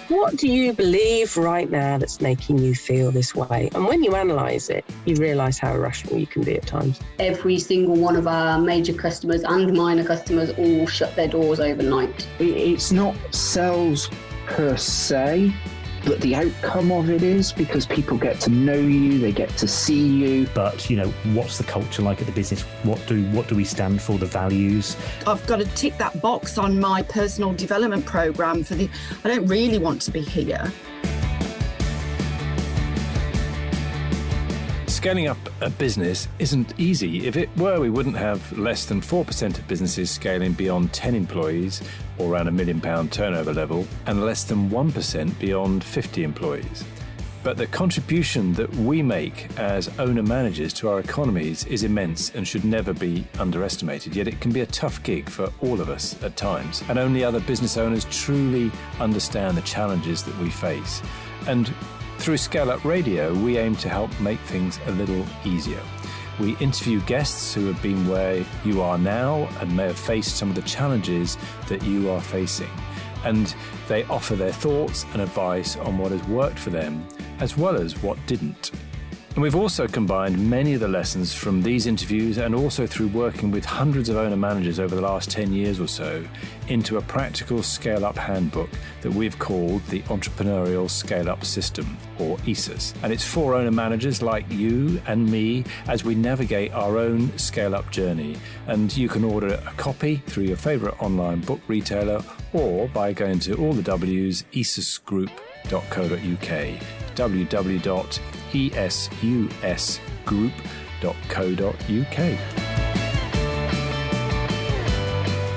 What do you believe right now that's making you feel this way? And when you analyse it, you realise how irrational you can be at times. Every single one of our major customers and minor customers all shut their doors overnight. It's not sales per se, but the outcome of it is, because people get to know you, they get to see you. But, what's the culture like at the business? What do we stand for, the values? I've got to tick that box on my personal development programme I don't really want to be here. Scaling up a business isn't easy. If it were, we wouldn't have less than 4% of businesses scaling beyond 10 employees or around £1 million turnover level, and less than 1% beyond 50 employees. But the contribution that we make as owner-managers to our economies is immense and should never be underestimated. Yet it can be a tough gig for all of us at times, and only other business owners truly understand the challenges that we face. And through Scaleup Radio, we aim to help make things a little easier. We interview guests who have been where you are now and may have faced some of the challenges that you are facing. And they offer their thoughts and advice on what has worked for them, as well as what didn't. And we've also combined many of the lessons from these interviews, and also through working with hundreds of owner managers over the last 10 years or so, into a practical scale-up handbook that we've called the Entrepreneurial Scale-Up System, or ESUS. And it's for owner managers like you and me as we navigate our own scale-up journey. And you can order a copy through your favourite online book retailer, or by going to all the W's, esusgroup.co.uk, www.esusgroup.co.uk.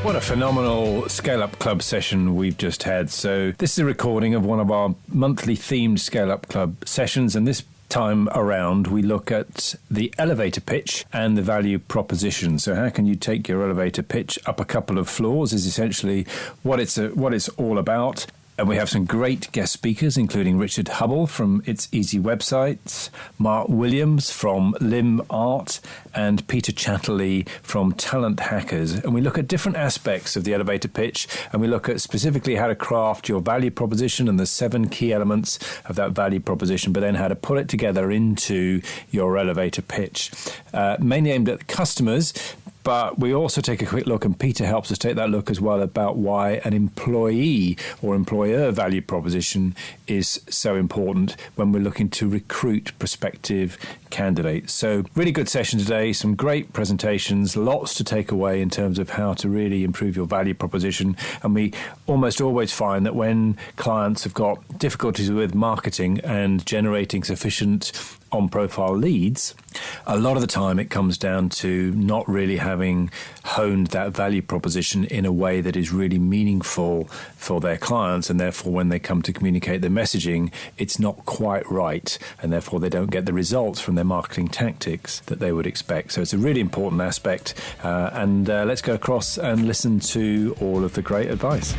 What a phenomenal Scaleup Club session we've just had. So this is a recording of one of our monthly themed Scaleup Club sessions, and this time around we look at the elevator pitch and the value proposition. So how can you take your elevator pitch up a couple of floors is essentially what it's all about. And we have some great guest speakers, including Richard Hubble from It's Easy Websites, Mark Williams from Lim Art, and Peter Chatterley from Talent Hackers. And we look at different aspects of the elevator pitch, and we look at specifically how to craft your value proposition and the 7 key elements of that value proposition, but then how to put it together into your elevator pitch. Mainly aimed at the customers, but we also take a quick look, and Peter helps us take that look as well, about why an employee or employer value proposition is so important when we're looking to recruit prospective candidates. So really good session today, some great presentations, lots to take away in terms of how to really improve your value proposition. And we almost always find that when clients have got difficulties with marketing and generating sufficient on-profile leads, a lot of the time it comes down to not really having honed that value proposition in a way that is really meaningful for their clients, and therefore when they come to communicate their messaging, it's not quite right, and therefore they don't get the results from their marketing tactics that they would expect. So it's a really important aspect, and let's go across and listen to all of the great advice.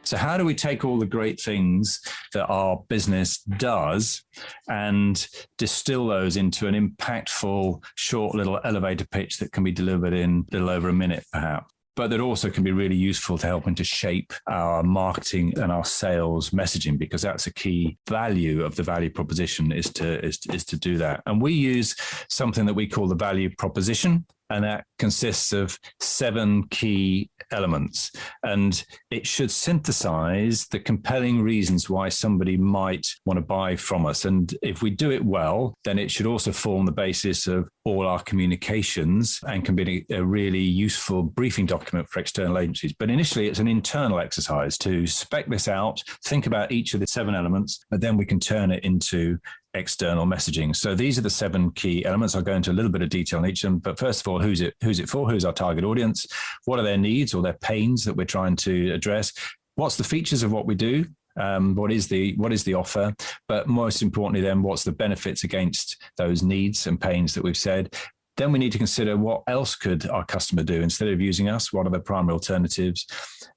So how do we take all the great things that our business does and distill those into an impactful, short little elevator pitch that can be delivered in a little over a minute, perhaps, but that also can be really useful to helping to shape our marketing and our sales messaging, because that's a key value of the value proposition is to do that. And we use something that we call the value proposition, and that consists of 7 key elements. And it should synthesize the compelling reasons why somebody might want to buy from us. And if we do it well, then it should also form the basis of all our communications and can be a really useful briefing document for external agencies. But initially, it's an internal exercise to spec this out, think about each of the 7 elements, but then we can turn it into external messaging. So these are the 7 key elements. I'll go into a little bit of detail on each of them. But first of all, who's it for? Who's our target audience? What are their needs or their pains that we're trying to address? What's the features of what we do? What is the offer? But most importantly, then, what's the benefits against those needs and pains that we've said? Then we need to consider what else could our customer do instead of using us? What are the primary alternatives?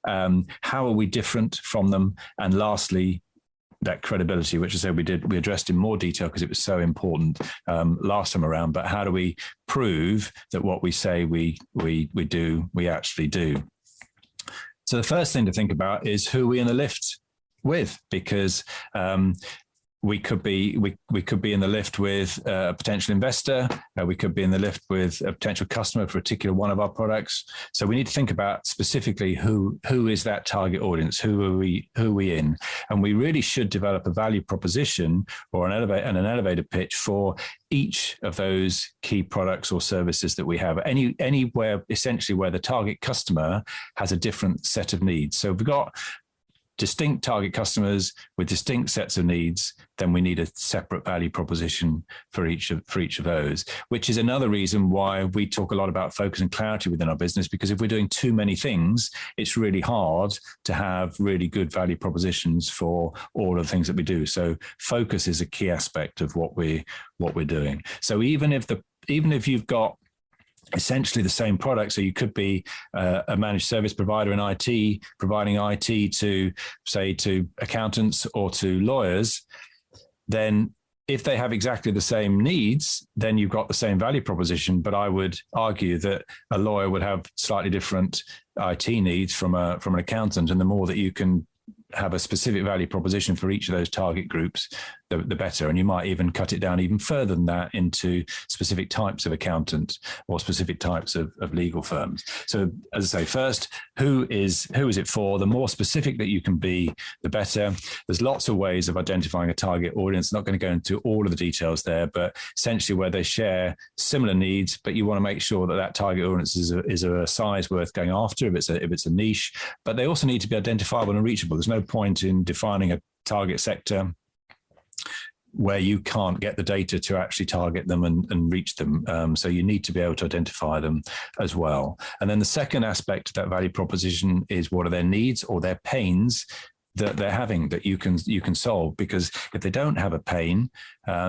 How are we different from them? And lastly, that credibility, which I said we addressed in more detail because it was so important last time around. But how do we prove that what we say we do, we actually do? So the first thing to think about is who we're in the lift with, because we could be in the lift with a potential investor. We could be in the lift with a potential customer for a particular one of our products. So we need to think about specifically who is that target audience, who are we in, and we really should develop a value proposition or an elevator pitch for each of those key products or services that we have. Anywhere essentially where the target customer has a different set of needs. So we've got distinct target customers with distinct sets of needs, then we need a separate value proposition for each of those, which is another reason why we talk a lot about focus and clarity within our business, because if we're doing too many things, it's really hard to have really good value propositions for all of the things that we do. So focus is a key aspect of what we're doing. So even if you've got essentially the same product. So you could be a managed service provider in IT, providing IT to accountants or to lawyers. Then if they have exactly the same needs, then you've got the same value proposition. But I would argue that a lawyer would have slightly different IT needs from an accountant. And the more that you can have a specific value proposition for each of those target groups, the better. And you might even cut it down even further than that into specific types of accountant or specific types of legal firms. So as I say, first, who is it for? The more specific that you can be, the better. There's lots of ways of identifying a target audience. I'm not going to go into all of the details there, but essentially where they share similar needs, but you want to make sure that target audience is a size worth going after if it's a niche, but they also need to be identifiable and reachable. There's no point in defining a target sector where you can't get the data to actually target them and reach them. So you need to be able to identify them as well. And then the second aspect of that value proposition is what are their needs or their pains that they're having that you can solve, because if they don't have a pain,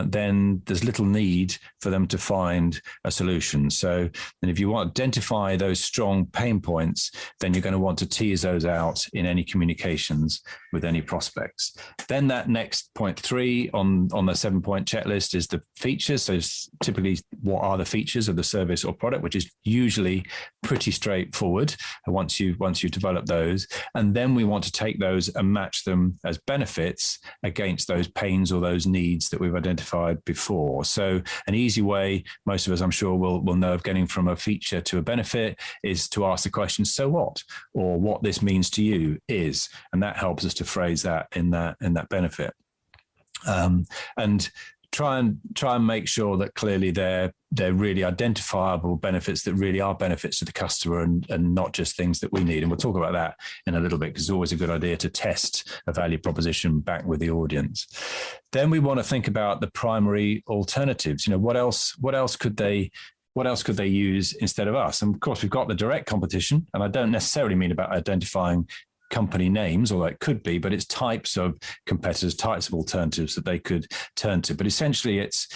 then there's little need for them to find a solution. So, and if you want to identify those strong pain points, then you're going to want to tease those out in any communications with any prospects. Then that next point 3 on the 7-point checklist is the features. So typically, what are the features of the service or product, which is usually pretty straightforward once you develop those. And then we want to take those and match them as benefits against those pains or those needs that we've identified before. So an easy way, most of us I'm sure will know of getting from a feature to a benefit is to ask the question, so what? Or what this means to you is, and that helps us to phrase that in that benefit. And try and make sure that clearly they're really identifiable benefits that really are benefits to the customer and not just things that we need. And we'll talk about that in a little bit, because it's always a good idea to test a value proposition back with the audience. Then we want to think about the primary alternatives. What else could they use instead of us? And of course, we've got the direct competition, and I don't necessarily mean about identifying company names, although it could be, but it's types of competitors, types of alternatives that they could turn to. But essentially, it's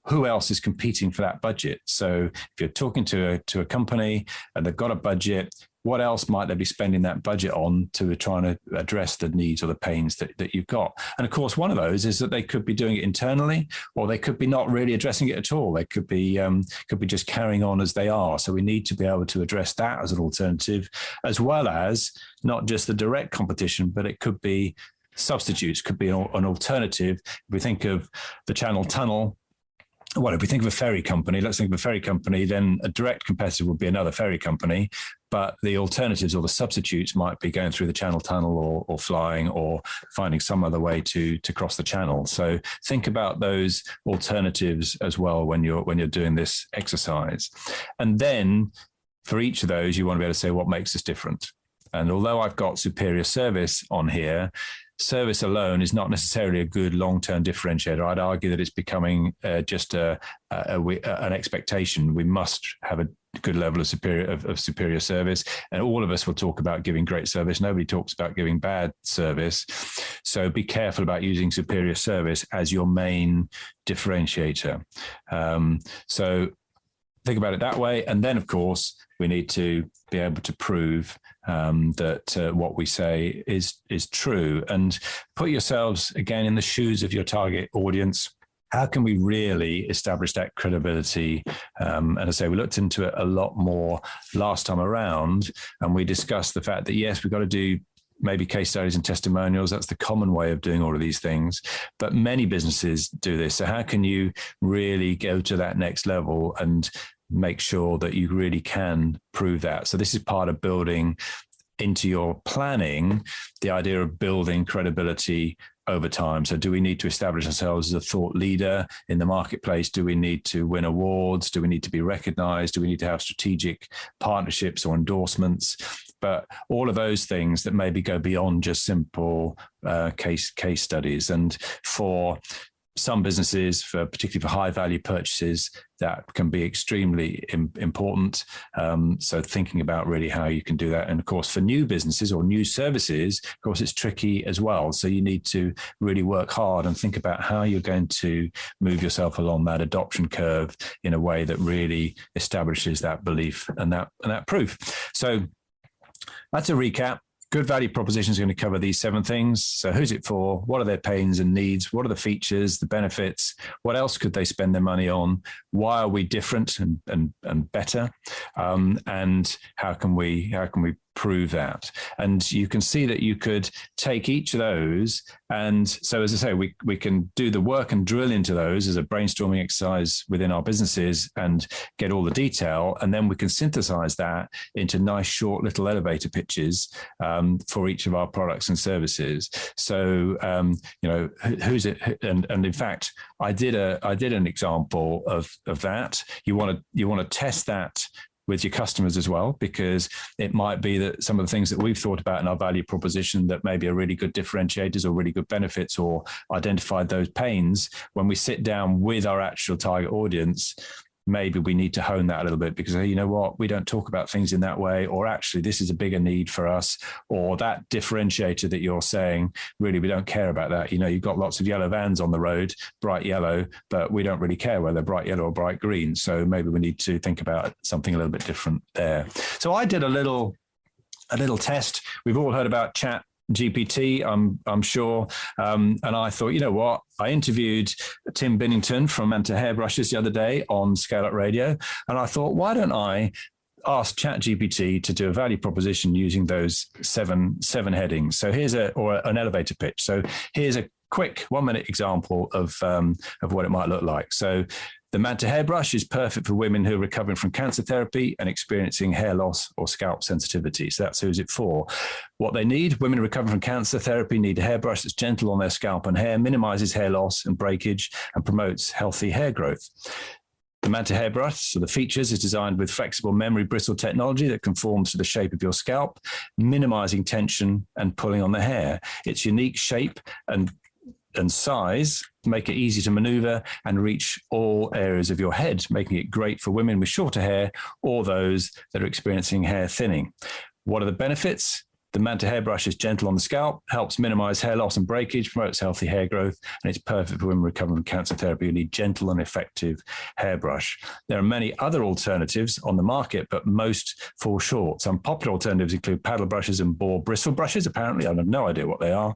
who else is competing for that budget. So if you're talking to a company and they've got a budget, what else might they be spending that budget on to try and address the needs or the pains that you've got? And of course, one of those is that they could be doing it internally, or they could be not really addressing it at all. They could be just carrying on as they are. So we need to be able to address that as an alternative, as well as not just the direct competition, but it could be substitutes, could be an alternative. If we think of the Channel Tunnel, well, if we think of a ferry company, let's think of a ferry company, then a direct competitor would be another ferry company, but the alternatives or the substitutes might be going through the Channel Tunnel or flying or finding some other way to cross the channel. So think about those alternatives as well when you're doing this exercise. And then for each of those, you want to be able to say what makes us different. And although I've got superior service on here, service alone is not necessarily a good long-term differentiator. I'd argue that it's becoming just an expectation. We must have a good level of superior service, and all of us will talk about giving great service. Nobody talks about giving bad service. So be careful about using superior service as your main differentiator. So think about it that way. And then, of course, we need to be able to prove that what we say is true. And put yourselves again in the shoes of your target audience. how can we really establish that credibility? And I say we looked into it a lot more last time around, and we discussed the fact that, yes, we've got to do maybe case studies and testimonials. That's the common way of doing all of these things. But many businesses do this. So how can you really go to that next level and make sure that you really can prove that? So this is part of building into your planning, the idea of building credibility over time. So do we need to establish ourselves as a thought leader in the marketplace? Do we need to win awards? Do we need to be recognized? Do we need to have strategic partnerships or endorsements? But all of those things that maybe go beyond just simple case studies. And for some businesses, particularly for high value purchases, that can be extremely important. So thinking about really how you can do that. And of course, for new businesses or new services, of course, it's tricky as well. So you need to really work hard and think about how you're going to move yourself along that adoption curve in a way that really establishes that belief and that proof. So that's a recap. Good value proposition is going to cover these 7 things. So who's it for? What are their pains and needs? What are the features, the benefits? What else could they spend their money on? Why are we different and better? And how can we prove that? And you can see that you could take each of those. And so, as I say, we can do the work and drill into those as a brainstorming exercise within our businesses and get all the detail. And then we can synthesize that into nice, short little elevator pitches for each of our products and services. So, who's it? And in fact, I did an example of that. You want to test that with your customers as well, because it might be that some of the things that we've thought about in our value proposition that maybe are really good differentiators or really good benefits or identified those pains, when we sit down with our actual target audience, maybe we need to hone that a little bit because, hey, you know what, we don't talk about things in that way, or actually this is a bigger need for us, or that differentiator that you're saying, really, we don't care about that. You know, you've got lots of yellow vans on the road, bright yellow, but we don't really care whether they're bright yellow or bright green. So maybe we need to think about something a little bit different there. So I did a little test. We've all heard about ChatGPT, I'm sure. And I thought, you know what? I interviewed Tim Binnington from Manta Hairbrushes the other day on Scaleup Radio. And I thought, why don't I ask ChatGPT to do a value proposition using those seven headings? So here's an elevator pitch. So here's a quick 1-minute example of what it might look like. So the Manta hairbrush is perfect for women who are recovering from cancer therapy and experiencing hair loss or scalp sensitivity. So that's who's it for. What they need: women recovering from cancer therapy need a hairbrush that's gentle on their scalp and hair, minimizes hair loss and breakage, and promotes healthy hair growth. The Manta hairbrush, so the features, is designed with flexible memory bristle technology that conforms to the shape of your scalp, minimizing tension and pulling on the hair. Its unique shape and size make it easy to maneuver and reach all areas of your head, making it great for women with shorter hair or those that are experiencing hair thinning. What are the benefits? The Manta hairbrush is gentle on the scalp, helps minimize hair loss and breakage, promotes healthy hair growth, and it's perfect for women recovering from cancer therapy who need gentle and effective hairbrush. There are many other alternatives on the market, but most fall short. Some popular alternatives include paddle brushes and boar bristle brushes. Apparently, I have no idea what they are,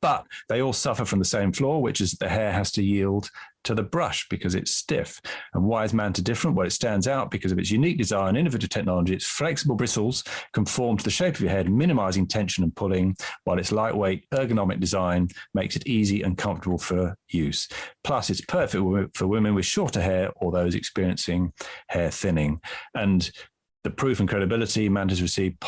but they all suffer from the same flaw, which is the hair has to yield to the brush because it's stiff. And why is Manta different? Well, it stands out because of its unique design, innovative technology. Its flexible bristles conform to the shape of your head, minimizing tension and pulling, while its lightweight, ergonomic design makes it easy and comfortable for use. Plus, it's perfect for women with shorter hair or those experiencing hair thinning. And the proof and credibility: Manta's received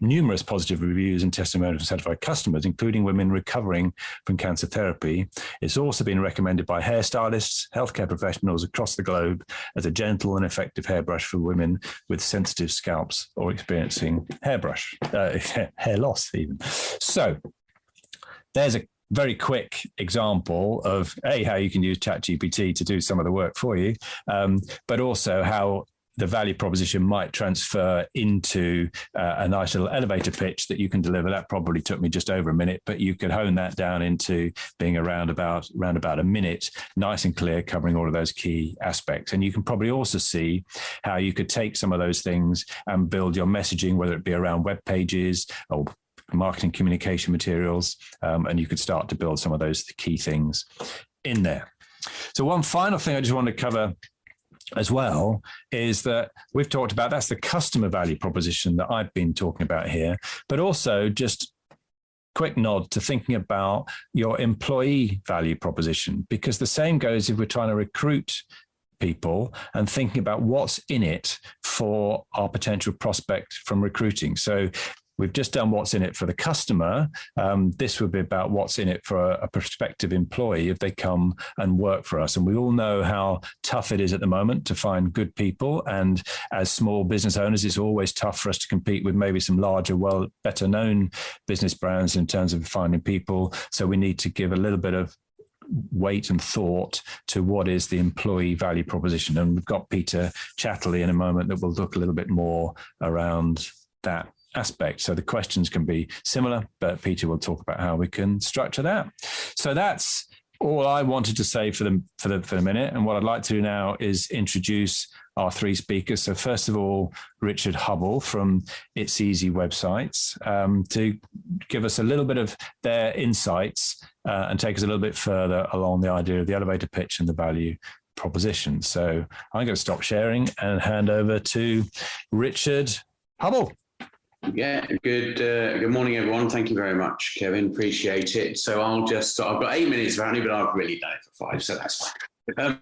numerous positive reviews and testimonials from certified customers, including women recovering from cancer therapy. It's also been recommended by hairstylists, healthcare professionals across the globe as a gentle and effective hairbrush for women with sensitive scalps or experiencing hair loss even. So there's a very quick example of how you can use ChatGPT to do some of the work for you, but also how the value proposition might transfer into a nice little elevator pitch that you can deliver. That probably took me just over a minute, but you could hone that down into being around about a minute, nice and clear, covering all of those key aspects. And you can probably also see how you could take some of those things and build your messaging, whether it be around web pages or marketing communication materials, and you could start to build some of those key things in there. So one final thing I just want to cover as well is that we've talked about, that's the customer value proposition that I've been talking about here, but also just quick nod to thinking about your employee value proposition, because the same goes if we're trying to recruit people and thinking about what's in it for our potential prospect from recruiting. So we've just done what's in it for the customer. This would be about what's in it for a prospective employee if they come and work for us. And we all know how tough it is at the moment to find good people. And as small business owners, it's always tough for us to compete with maybe some larger, better known business brands in terms of finding people. So we need to give a little bit of weight and thought to what is the employee value proposition. And we've got Peter Chatterley in a moment that will look a little bit more around that aspect. So the questions can be similar, but Peter will talk about how we can structure that. So that's all I wanted to say for the minute. And what I'd like to do now is introduce our three speakers. So first of all, Richard Hubble from It's Easy Websites, to give us a little bit of their insights and take us a little bit further along the idea of the elevator pitch and the value proposition. So I'm going to stop sharing and hand over to Richard Hubble. Yeah, good morning, everyone. Thank you very much, Kevin. Appreciate it. So I've got 8 minutes apparently, but I've really done it for 5, so that's fine.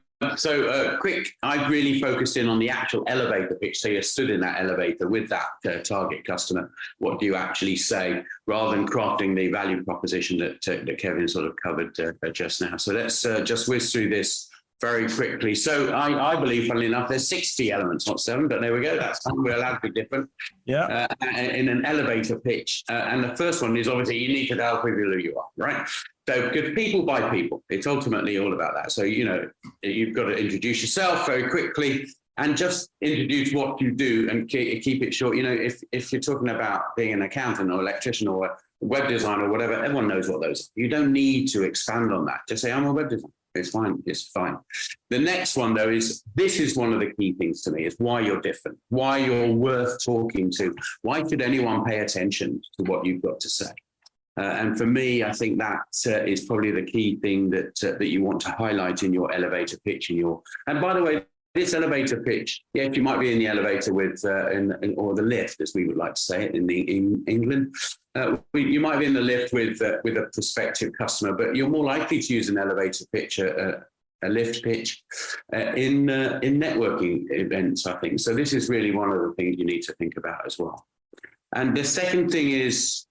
Quick, I've really focused in on the actual elevator pitch. So you're stood in that elevator with that target customer. What do you actually say, rather than crafting the value proposition that Kevin sort of covered just now. So let's just whiz through this very quickly. So I believe, funnily enough, there's 60 elements, not 7, but there we go. That's fine. We're allowed to be different. Yeah. In an elevator pitch. And the first one is obviously you need to tell people who you are, right? So because people buy people, it's ultimately all about that. So, you've got to introduce yourself very quickly and just introduce what you do and keep it short. If you're talking about being an accountant or electrician or a web designer or whatever, everyone knows what those are. You don't need to expand on that. Just say, I'm a web designer. It's fine. It's fine. The next one, though, this is one of the key things to me, is why you're different, why you're worth talking to. Why should anyone pay attention to what you've got to say? And for me, I think that is probably the key thing that you want to highlight in your elevator pitch. And by the way, this elevator pitch, yes, you might be in the elevator with, or the lift, as we would like to say it in England. You might be in the lift with a prospective customer, but you're more likely to use an elevator pitch, a lift pitch, in networking events, I think. So this is really one of the things you need to think about as well. And the second thing is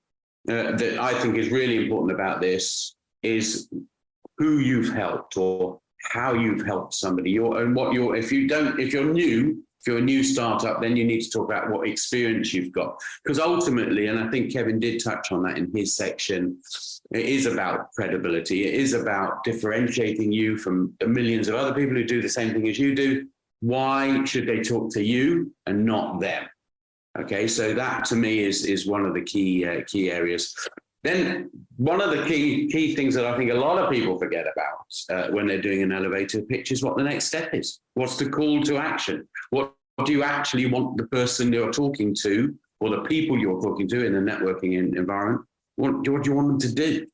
that I think is really important about this is who you've helped or how you've helped somebody. If you're a new startup, then you need to talk about what experience you've got. Because ultimately, and I think Kevin did touch on that in his section, it is about credibility. It is about differentiating you from the millions of other people who do the same thing as you do. Why should they talk to you and not them? Okay, so that to me is one of the key areas. Then one of the key things that I think a lot of people forget about when they're doing an elevator pitch is what the next step is. What's the call to action? What do you actually want the person you're talking to or the people you're talking to in a networking environment? What do you want them to do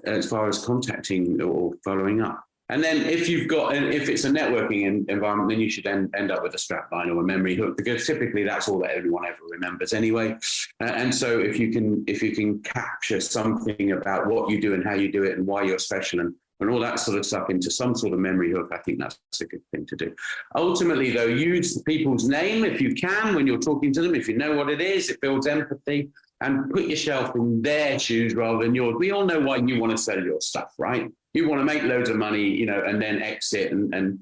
as far as contacting or following up? And then if it's a networking environment, then you should end up with a strap line or a memory hook, because typically that's all that everyone ever remembers anyway. And so if you can capture something about what you do and how you do it and why you're special and all that sort of stuff into some sort of memory hook, I think that's a good thing to do. Ultimately, though, use the people's name if you can when you're talking to them. If you know what it is, it builds empathy, and put yourself in their shoes rather than yours. We all know why you want to sell your stuff, right? You want to make loads of money, and then exit and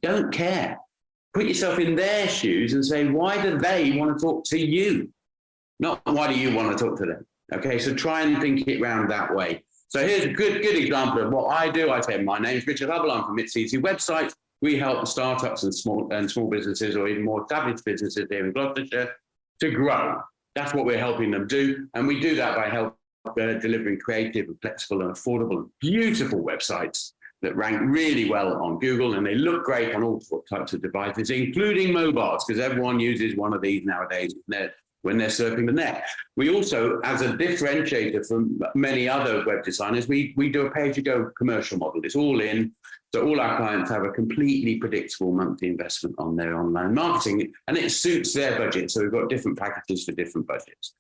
don't care. Put yourself in their shoes and say, why do they want to talk to you? Not why do you want to talk to them? Okay, so try and think it round that way. So here's a good example of what I do. I say, my name's Richard Hubble. I'm from It's Easy Websites. We help startups and small businesses or even more established businesses here in Gloucestershire to grow. That's what we're helping them do. And we do that by delivering creative and flexible and affordable and beautiful websites that rank really well on Google, and they look great on all types of devices, including mobiles, because everyone uses one of these nowadays. They're when they're surfing the net. We also, as a differentiator from many other web designers, we do a pay-as-you-go commercial model. It's all in, so all our clients have a completely predictable monthly investment on their online marketing, and it suits their budget. So we've got different packages for different budgets.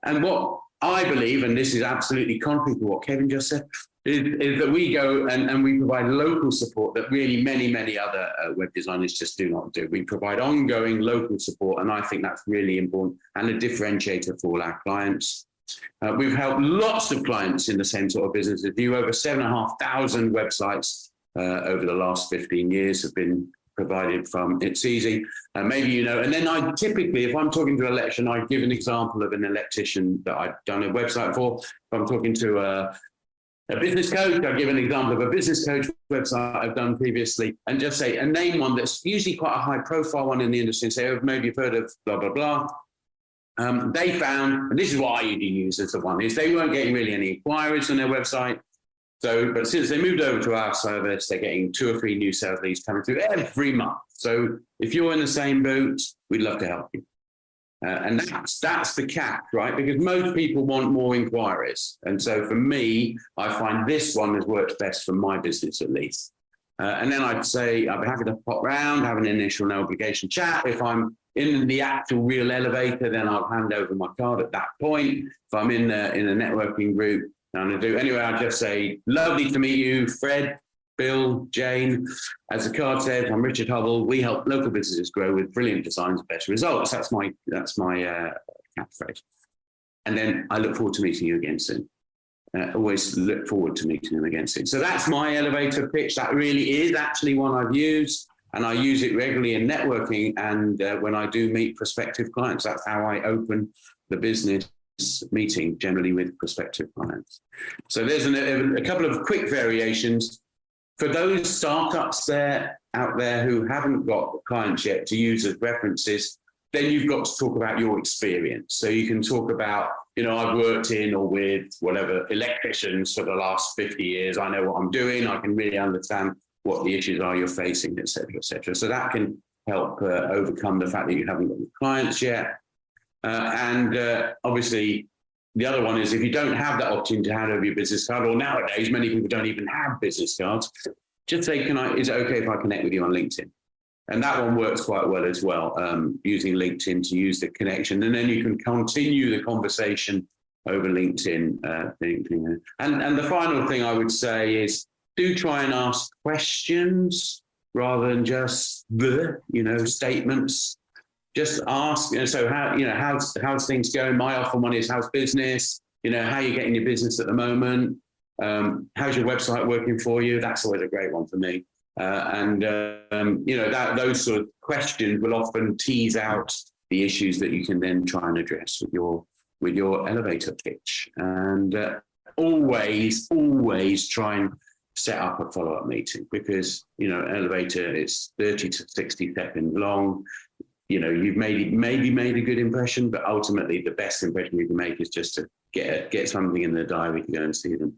And what I believe, and this is absolutely contrary to what Kevin just said, is that we go and we provide local support that really many other web designers just do not do. We provide ongoing local support, and I think that's really important and a differentiator for all our clients. We've helped lots of clients in the same sort of business as you. Over 7,500 websites over the last 15 years have been provided from It's Easy. Maybe you know, and then I typically, if I'm talking to an election, I give an example of an electrician that I've done a website for. If I'm talking to a business coach, I'll give an example of a business coach website I've done previously, and just say a name one that's usually quite a high profile one in the industry, and say, oh, maybe you've heard of blah, blah, blah. They found, and this is what I usually use as the one, is they weren't getting really any inquiries on their website. So, but since they moved over to our service, they're getting 2 or 3 new sales leads coming through every month. So if you're in the same boat, we'd love to help you. And that's the catch, right? Because most people want more inquiries. And so for me, I find this one has worked best for my business at least. And then I'd say I'd be happy to pop round, have an initial no obligation chat. If I'm in the actual real elevator, then I'll hand over my card at that point. If I'm in a networking group, anyway, I'll just say, lovely to meet you, Fred, Bill, Jane. As the card says, I'm Richard Hubble. We help local businesses grow with brilliant designs and better results. That's my catchphrase. And then I look forward to meeting you again soon. Always look forward to meeting them again soon. So that's my elevator pitch. That really is actually one I've used, and I use it regularly in networking. And when I do meet prospective clients, that's how I open the business meeting, generally with prospective clients. So there's a couple of quick variations. For those startups out there who haven't got clients yet to use as references, then you've got to talk about your experience. So you can talk about, I've worked in or with whatever electricians for the last 50 years. I know what I'm doing. I can really understand what the issues are you're facing, et cetera, et cetera. So that can help overcome the fact that you haven't got the clients yet. And obviously, the other one is if you don't have that opportunity to hand over your business card, or nowadays, many people don't even have business cards, just say, is it okay if I connect with you on LinkedIn? And that one works quite well as well, using LinkedIn to use the connection. And then you can continue the conversation over LinkedIn. And the final thing I would say is do try and ask questions rather than just statements. Just ask, so how's things going? My offer one is how's business? How are you getting your business at the moment? How's your website working for you? That's always a great one for me. Those sort of questions will often tease out the issues that you can then try and address with your elevator pitch. And always try and set up a follow-up meeting, because elevator, it's 30 to 60 seconds long. You've maybe made a good impression, but ultimately the best impression you can make is just to get something in the diary to go and see them.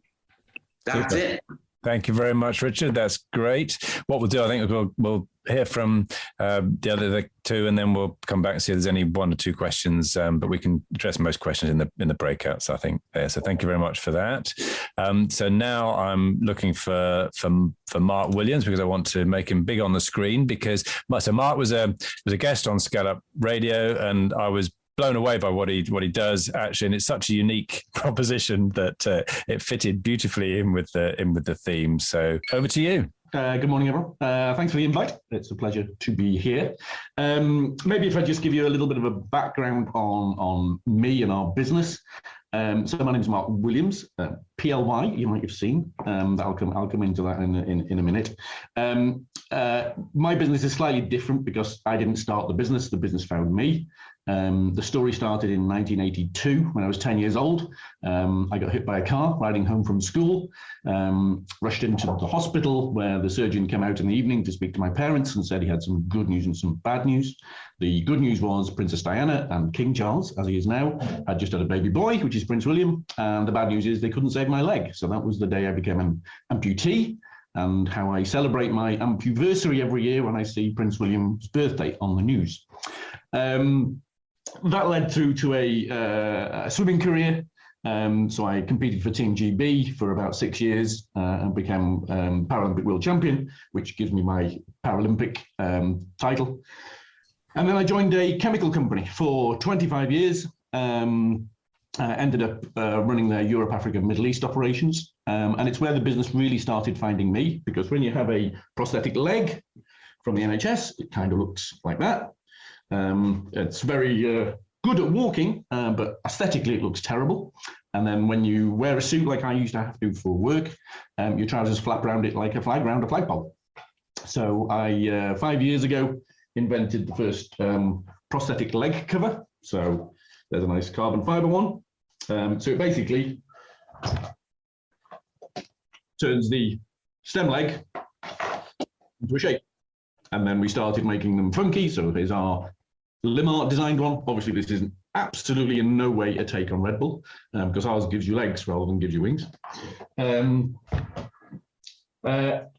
That's it. Thank you very much, Richard. That's great. What we'll do, I think we'll hear from the other two, and then we'll come back and see if there's any 1 or 2 questions. But we can address most questions in the breakouts, I think. So thank you very much for that. So now I'm looking for Mark Williams, because I want to make him big on the screen. Because Mark was a guest on Scaleup Radio, and I was blown away by what he does actually, and it's such a unique proposition that it fitted beautifully in with the theme. So over to you. Good morning, everyone. Thanks for the invite. It's a pleasure to be here. Maybe if I just give you a little bit of a background on me and our business. So my name is Mark Williams, PLY. You might have seen. I'll come into that in a minute. My business is slightly different because I didn't start the business. The business found me. The story started in 1982 when I was 10 years old. I got hit by a car riding home from school, rushed into the hospital where the surgeon came out in the evening to speak to my parents and said he had some good news and some bad news. The good news was Princess Diana and King Charles, as he is now, had just had a baby boy, which is Prince William. And the bad news is they couldn't save my leg. So that was the day I became an amputee, and how I celebrate my ampuversary every year when I see Prince William's birthday on the news. That led through to a swimming career. So I competed for Team GB for about 6 years and became Paralympic world champion, which gives me my Paralympic title. And then I joined a chemical company for 25 years. Ended up running their Europe, Africa, Middle East operations. And it's where the business really started finding me, because when you have a prosthetic leg from the NHS, it kind of looks like that. It's very good at walking, but aesthetically it looks terrible. And then when you wear a suit like I used to have to for work, your trousers flap around it like a flag around a flagpole. So I, 5 years ago, invented the first prosthetic leg cover. So there's a nice carbon fiber one. So it basically turns the stem leg into a shape. And then we started making them funky. So here's our limb art designed one. Obviously, this isn't absolutely in no way a take on Red Bull, because ours gives you legs rather than gives you wings.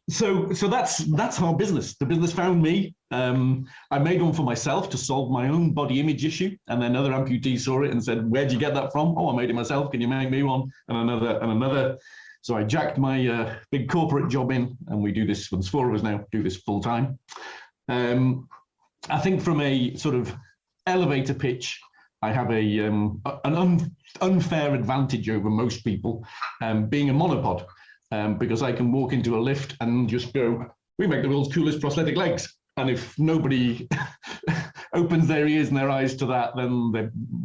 So that's our business. The business found me. I made one for myself to solve my own body image issue, and then other amputees saw it and said, "Where'd you get that from?" "Oh, I made it myself. Can you make me one?" And another. So I jacked my big corporate job in, and we do this. There's 4 of us now. Do this full time. I think from a sort of elevator pitch, I have an unfair advantage over most people, being a monopod. Because I can walk into a lift and just go, "We make the world's coolest prosthetic legs." And if nobody opens their ears and their eyes to that, then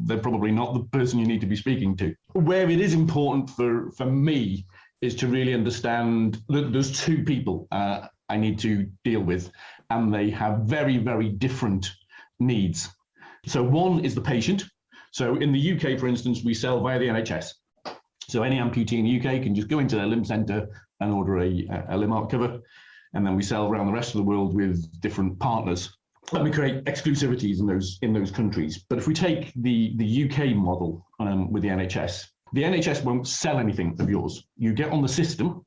they're probably not the person you need to be speaking to. Where it is important for me is to really understand that there's 2 people I need to deal with, and they have very, very different needs. So one is the patient. So in the UK, for instance, we sell via the NHS. So any amputee in the UK can just go into their limb centre and order a limb art cover, and then we sell around the rest of the world with different partners. And we create exclusivities in those countries. But if we take the UK model with the NHS won't sell anything of yours. You get on the system,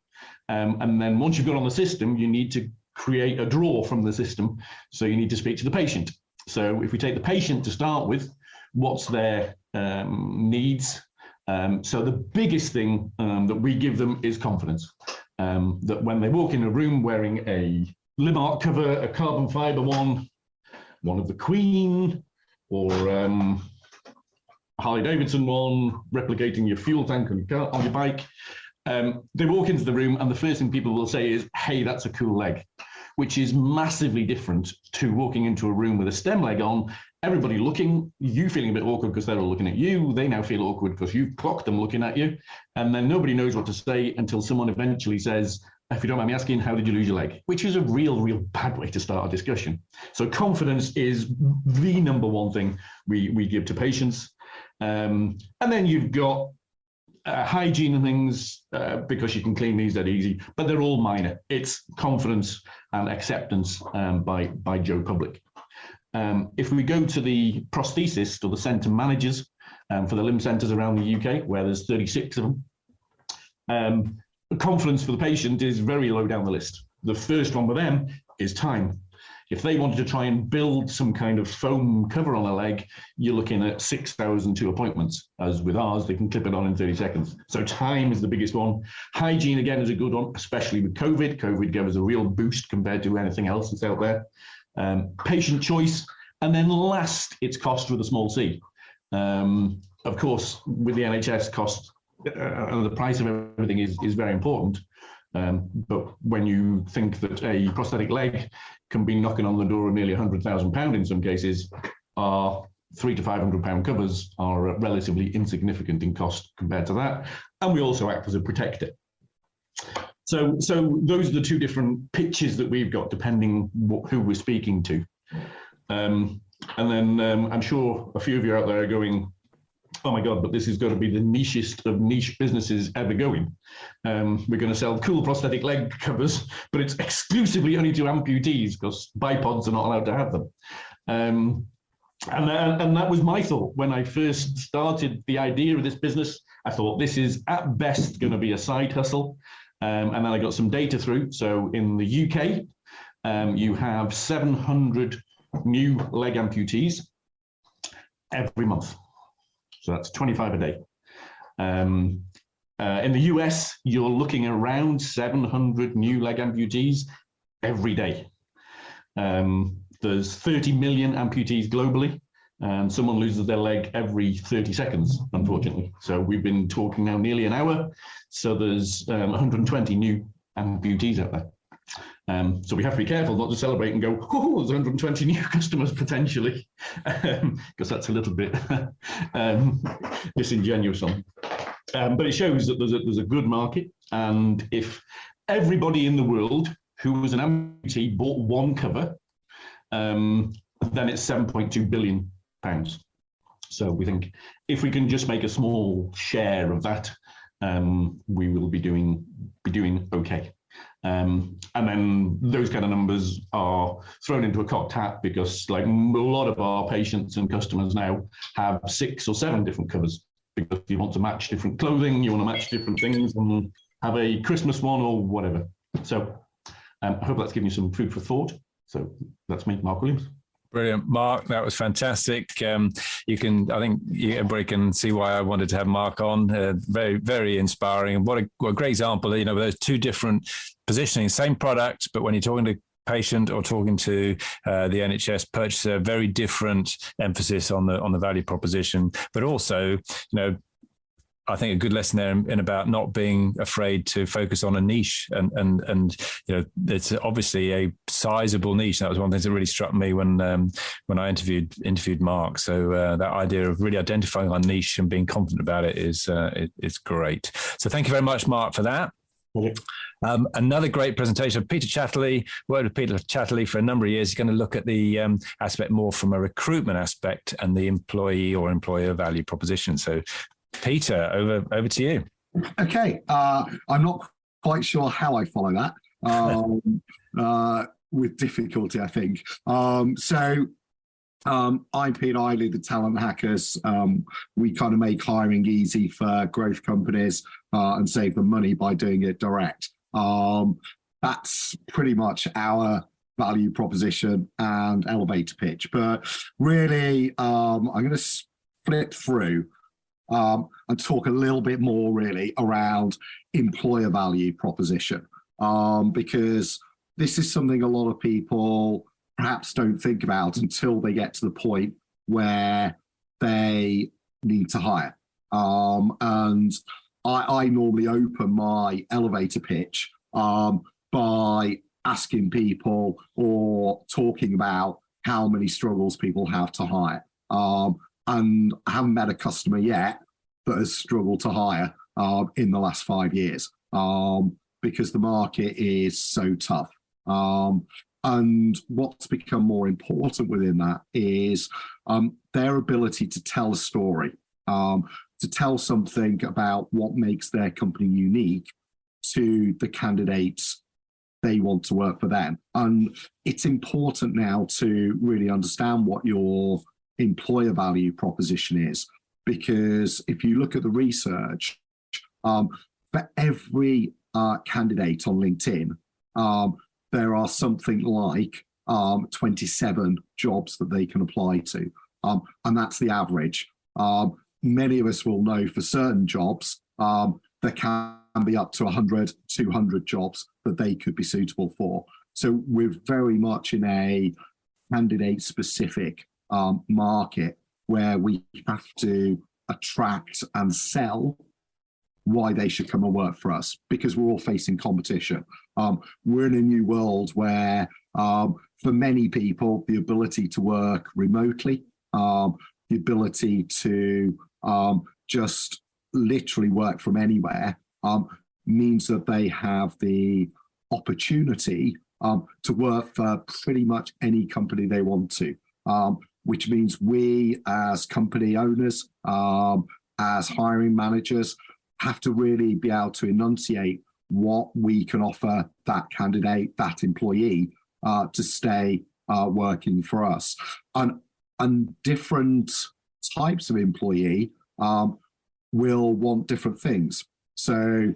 and then once you've got on the system, you need to create a draw from the system. So you need to speak to the patient. So if we take the patient to start with, what's their needs? So the biggest thing that we give them is confidence. That when they walk in a room wearing a limb art cover, a carbon fiber one of the Queen, or Harley Davidson one, replicating your fuel tank on your bike, they walk into the room and the first thing people will say is, "Hey, that's a cool leg," which is massively different to walking into a room with a stem leg on, everybody looking, you feeling a bit awkward because they're all looking at you, they now feel awkward because you've clocked them looking at you, and then nobody knows what to say until someone eventually says, "If you don't mind me asking, how did you lose your leg?" Which is a real bad way to start a discussion. So confidence is the number one thing we give to patients. And then you've got hygiene and things, because you can clean these that easy, but they're all minor. It's confidence and acceptance by Joe Public. If we go to the prosthesist or the centre managers for the limb centres around the UK, where there's 36 of them, confidence for the patient is very low down the list. The first one with them is time. If they wanted to try and build some kind of foam cover on a leg, you're looking at 6 hours and 2 appointments. As with ours, they can clip it on in 30 seconds. So time is the biggest one. Hygiene, again, is a good one, especially with COVID. COVID gave us a real boost compared to anything else that's out there. Patient choice, and then last, it's cost with a small c. Of course, with the NHS, cost and the price of everything is very important. But when you think that a prosthetic leg can be knocking on the door of nearly £100,000 in some cases, our £300 to £500 covers are relatively insignificant in cost compared to that. And we also act as a protector. So those are the 2 different pitches that we've got, depending who we're speaking to. And then I'm sure a few of you out there are going, "Oh my God, but this is going to be the nichest of niche businesses ever going. We're going to sell cool prosthetic leg covers, but it's exclusively only to amputees because bipods are not allowed to have them." And that was my thought when I first started the idea of this business. I thought this is at best going to be a side hustle. And then I got some data through. So in the UK, you have 700 new leg amputees. every month. So that's 25 a day. In the US, you're looking around 700 new leg amputees every day. There's 30 million amputees globally, and someone loses their leg every 30 seconds, unfortunately. So we've been talking now nearly an hour. So there's 120 new amputees out there. So we have to be careful not to celebrate and go, oh, there's 120 new customers potentially, because that's a little bit disingenuous on. But it shows that there's a good market, and if everybody in the world who was an amputee bought one cover, then it's £7.2 billion. So we think if we can just make a small share of that, we will be doing okay. And then those kind of numbers are thrown into a cocked hat because, like, a lot of our patients and customers now have 6 or 7 different covers, because you want to match different clothing, you want to match different things, and have a Christmas one or whatever. So I hope that's given you some food for thought. So that's me, Mark Williams. Brilliant, Mark. That was fantastic. I think everybody can see why I wanted to have Mark on. Very, very inspiring. What a great example. Those two different positioning, same product, but when you're talking to patient or talking to the NHS purchaser, very different emphasis on the value proposition. But also, I think a good lesson there in about not being afraid to focus on a niche, and it's obviously a sizable niche. That was one of the things that really struck me when I interviewed Mark. So that idea of really identifying our niche and being confident about it is great. So thank you very much, Mark, for that. Okay. Another great presentation of Peter Chatterley. Worked with Peter Chatterley for a number of years. He's going to look at the aspect more from a recruitment aspect and the employee or employer value proposition. So Peter, over to you. Okay, I'm not quite sure how I follow that, with difficulty, I think. I'm Peter, I lead the Talent Hackers. We kind of make hiring easy for growth companies and save them money by doing it direct. That's pretty much our value proposition and elevator pitch. But really, I'm going to split through and talk a little bit more really around employer value proposition, because this is something a lot of people perhaps don't think about until they get to the point where they need to hire. And I normally open my elevator pitch by asking people or talking about how many struggles people have to hire. And I haven't met a customer yet that has struggled to hire in the last 5 years, because the market is so tough. And what's become more important within that is their ability to tell a story, to tell something about what makes their company unique to the candidates they want to work for them. And it's important now to really understand what your employer value proposition is, because if you look at the research, for every candidate on LinkedIn, there are something like 27 jobs that they can apply to, and that's the average. Many of us will know for certain jobs there can be up to 100, 200 jobs that they could be suitable for. So we're very much in a candidate-specific market where we have to attract and sell why they should come and work for us, because we're all facing competition. We're in a new world where, for many people, the ability to work remotely, the ability to just literally work from anywhere, means that they have the opportunity to work for pretty much any company they want to, which means we as company owners, as hiring managers, have to really be able to enunciate what we can offer that candidate, that employee, to stay working for us. And different types of employee will want different things. So,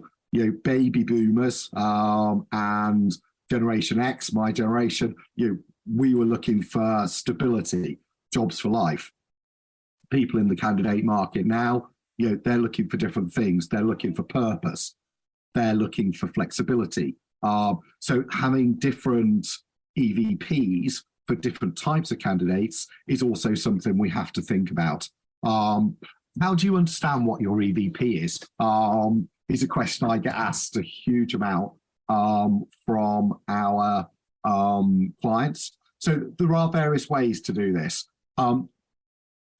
baby boomers and Generation X, my generation, we were looking for stability, jobs for life. people in the candidate market now, they're looking for different things. They're looking for purpose. They're looking for flexibility. So having different EVPs for different types of candidates is also something we have to think about. How do you understand what your EVP is a question I get asked a huge amount from our clients. So there are various ways to do this. The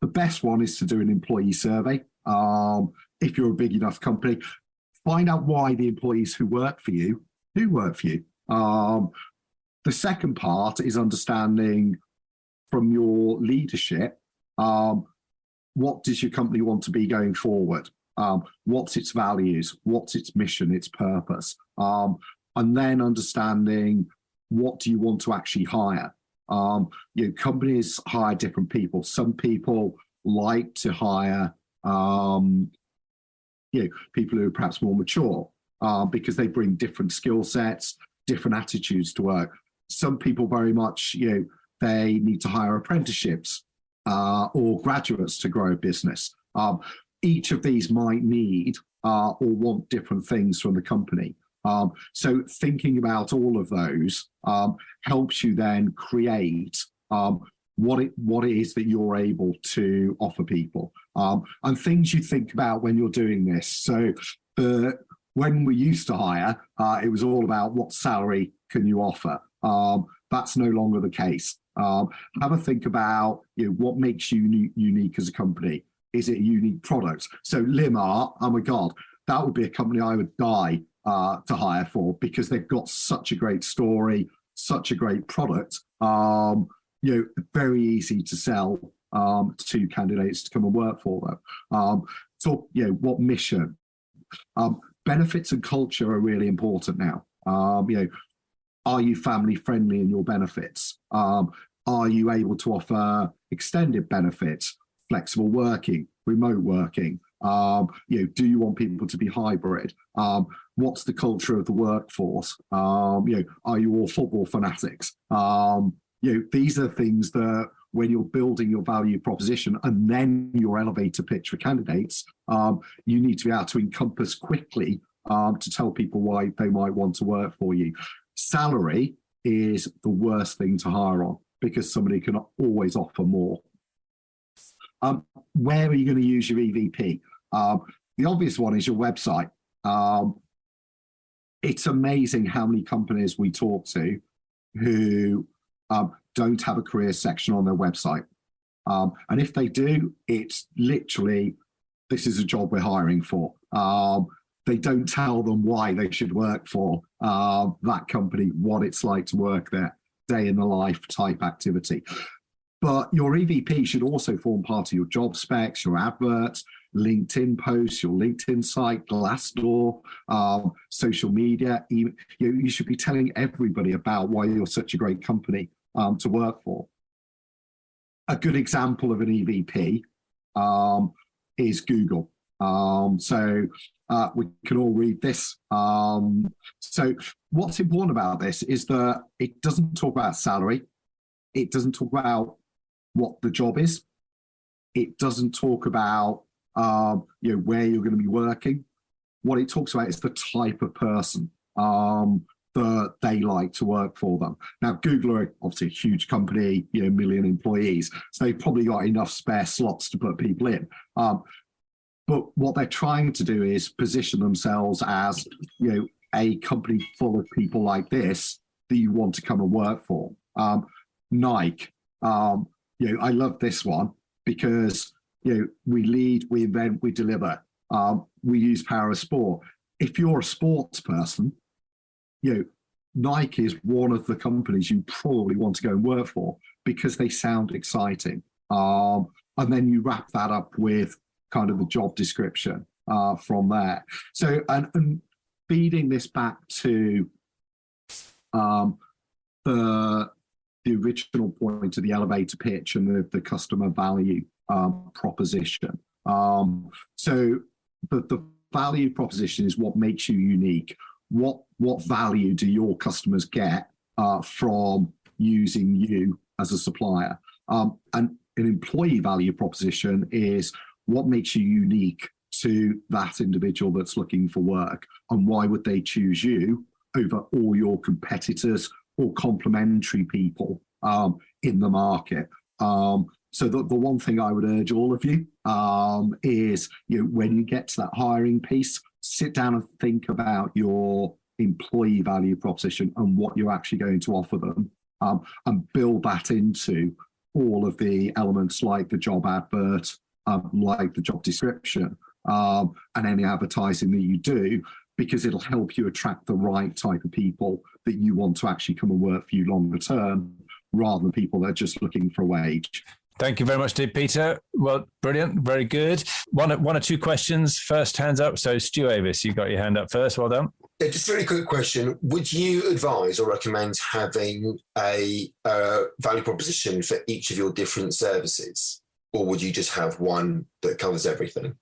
best one is to do an employee survey. If you're a big enough company, find out why the employees who work for you. The second part is understanding from your leadership, what does your company want to be going forward? What's its values? What's its mission, its purpose? And then understanding what do you want to actually hire? Companies hire different people. Some people like to hire people who are perhaps more mature because they bring different skill sets, different attitudes to work. Some people very much, they need to hire apprenticeships or graduates to grow a business. Each of these might need or want different things from the company. So thinking about all of those helps you then create what it is that you're able to offer people, and things you think about when you're doing this. So when we used to hire, it was all about what salary can you offer. That's no longer the case. Have a think about what makes you unique as a company. Is it a unique product? So Limart, oh my God, that would be a company I would die to hire for, because they've got such a great story, such a great product. Very easy to sell to candidates to come and work for them. What mission? Benefits and culture are really important now. Are you family friendly in your benefits? Are you able to offer extended benefits, flexible working, remote working? Do you want people to be hybrid? What's the culture of the workforce? Are you all football fanatics? These are things that when you're building your value proposition and then your elevator pitch for candidates, you need to be able to encompass quickly to tell people why they might want to work for you. Salary is the worst thing to hire on because somebody can always offer more. Where are you going to use your EVP? The obvious one is your website. It's amazing how many companies we talk to who don't have a career section on their website. And if they do, it's literally, this is a job we're hiring for. They don't tell them why they should work for that company, what it's like to work there, day in the life type activity. But your EVP should also form part of your job specs, your adverts, LinkedIn posts, your LinkedIn site, Glassdoor, social media. You should be telling everybody about why you're such a great company to work for. A good example of an EVP is Google. We can all read this. So what's important about this is that it doesn't talk about salary. It doesn't talk about what the job is. It doesn't talk about where you're going to be working. What it talks about is the type of person that they like to work for them. Now, Google are obviously a huge company, million employees, so they've probably got enough spare slots to put people in. But what they're trying to do is position themselves as, a company full of people like this that you want to come and work for. Nike, I love this one because, we lead, we invent, we deliver. We use power of sport. If you're a sports person, Nike is one of the companies you probably want to go and work for because they sound exciting. And then you wrap that up with kind of the job description from there. So, and feeding this back to the original point of the elevator pitch and the customer value proposition. So the value proposition is what makes you unique. What value do your customers get from using you as a supplier? And an employee value proposition is what makes you unique to that individual that's looking for work, and why would they choose you over all your competitors or complementary people in the market. So the one thing I would urge all of you is, when you get to that hiring piece, sit down and think about your employee value proposition and what you're actually going to offer them, and build that into all of the elements like the job advert, like the job description, and any advertising that you do, because it'll help you attract the right type of people that you want to actually come and work for you longer term, rather than people that are just looking for a wage. Thank you very much, dear Peter. Well, brilliant. Very good. One or two questions. First, hands up. So, Stu Avis, you got your hand up first. Well done. Yeah, just a really quick question. Would you advise or recommend having a value proposition for each of your different services? Or would you just have one that covers everything?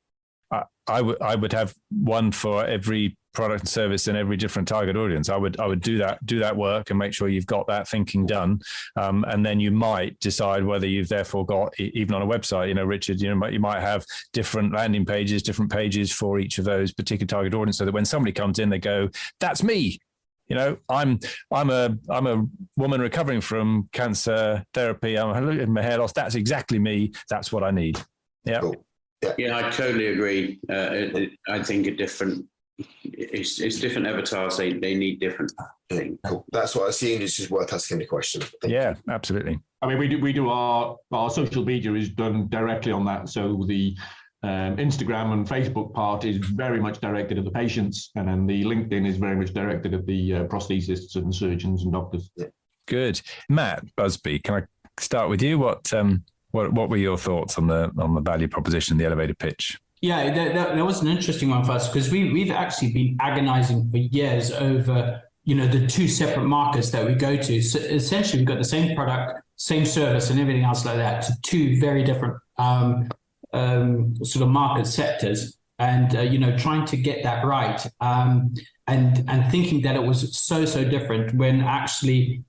I would have one for every product and service and every different target audience. I would do that work and make sure you've got that thinking done, and then you might decide whether you've therefore got, even on a website, Richard, you might have different landing pages, different pages for each of those particular target audience, so that when somebody comes in, they go, "That's me." I'm a woman recovering from cancer therapy. I'm in my hair loss. That's exactly me. That's what I need. Yeah. Cool. Yeah, I totally agree. I think it's different avatars. They need different things. Cool. That's what I assumed. It's just worth asking the question. Absolutely. I mean, we do our social media is done directly on that. So the Instagram and Facebook part is very much directed at the patients, and then the LinkedIn is very much directed at the prosthetists and surgeons and doctors. Yeah. Good. Matt Busby, can I start with you? What were your thoughts on the value proposition, the elevator pitch? Yeah, that was an interesting one for us, because we've actually been agonizing for years over, the two separate markets that we go to. So essentially, we've got the same product, same service, and everything else like that, to two very different sort of market sectors, and trying to get that right, and thinking that it was so different, when actually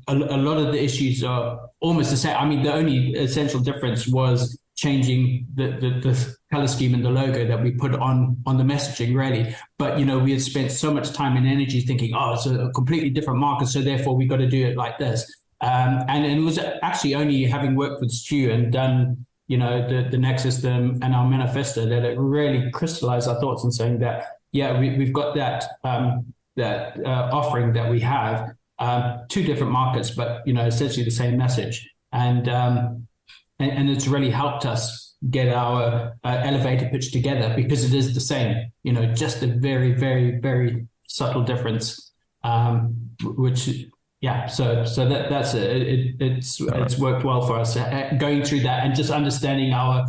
a lot of the issues are almost the same. I mean, the only essential difference was changing the color scheme and the logo that we put on the messaging, really. But, we had spent so much time and energy thinking, it's a completely different market, so therefore we got to do it like this. And it was actually only having worked with Stu and done, the Nexus and our manifesto, that it really crystallized our thoughts in saying that, we've got that offering that we have, two different markets, but essentially the same message, and it's really helped us get our elevator pitch together, because it is the same, just a very, very, very subtle difference, which so that's it. It's worked well for us, going through that and just understanding our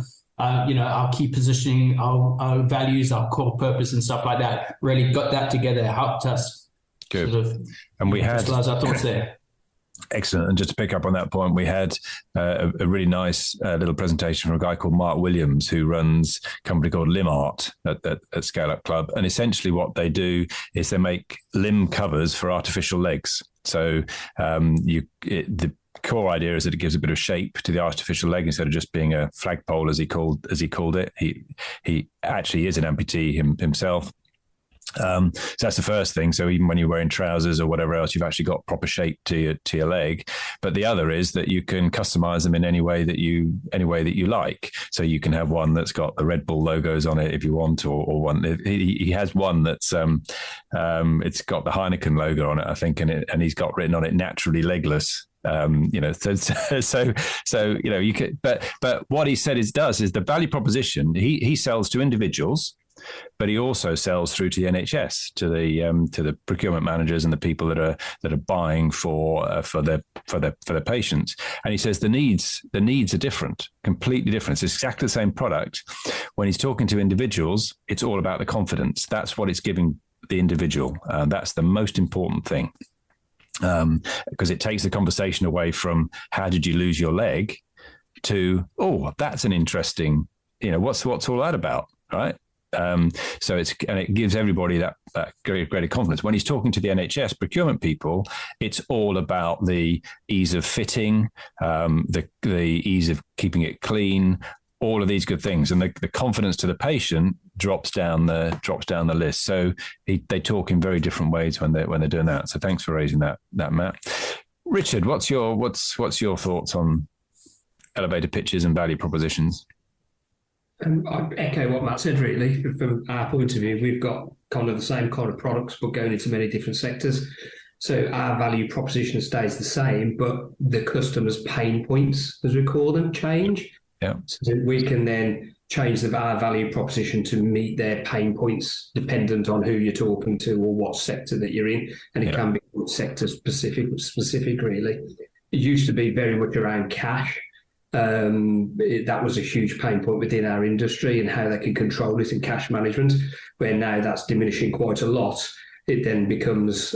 key positioning, our values, our core purpose, and stuff like that. Really got that together, helped us. Good. Sort of, and we had our thoughts there. Excellent. And just to pick up on that point, we had a really nice little presentation from a guy called Mark Williams, who runs a company called Limb Art at Scaleup Club. And essentially what they do is they make limb covers for artificial legs. So the core idea is that it gives a bit of shape to the artificial leg, instead of just being a flagpole, as he called it. He actually is an amputee himself. So that's the first thing. So even when you're wearing trousers or whatever else, you've actually got proper shape to your leg. But the other is that you can customize them in any way that you like. So you can have one that's got the Red Bull logos on it if you want, or one. He has one that's it's got the Heineken logo on it, I think, and he's got written on it "naturally legless." So you could. But what he said is the value proposition. He sells to individuals, but he also sells through to the NHS, to the procurement managers and the people that are buying for their patients. And he says the needs are different, completely different. It's exactly the same product. When he's talking to individuals, it's all about the confidence. That's what it's giving the individual. That's the most important thing, because it takes the conversation away from how did you lose your leg to, that's an interesting, what's all that about, right? So it gives everybody that greater confidence. When he's talking to the NHS procurement people, it's all about the ease of fitting, the ease of keeping it clean, all of these good things, and the confidence to the patient drops down the list. So they talk in very different ways when they're doing that. So thanks for raising that, Matt. Richard, what's your thoughts on elevator pitches and value propositions? I echo what Matt said, really. From our point of view, we've got kind of the same kind of products, but going into many different sectors. So our value proposition stays the same, but the customer's pain points, as we call them, change. Yeah. So we can then change our value proposition to meet their pain points, dependent on who you're talking to or what sector that you're in. And it can be sector specific, really. It used to be very much around cash. That was a huge pain point within our industry and how they can control it in cash management, where now that's diminishing quite a lot. It then becomes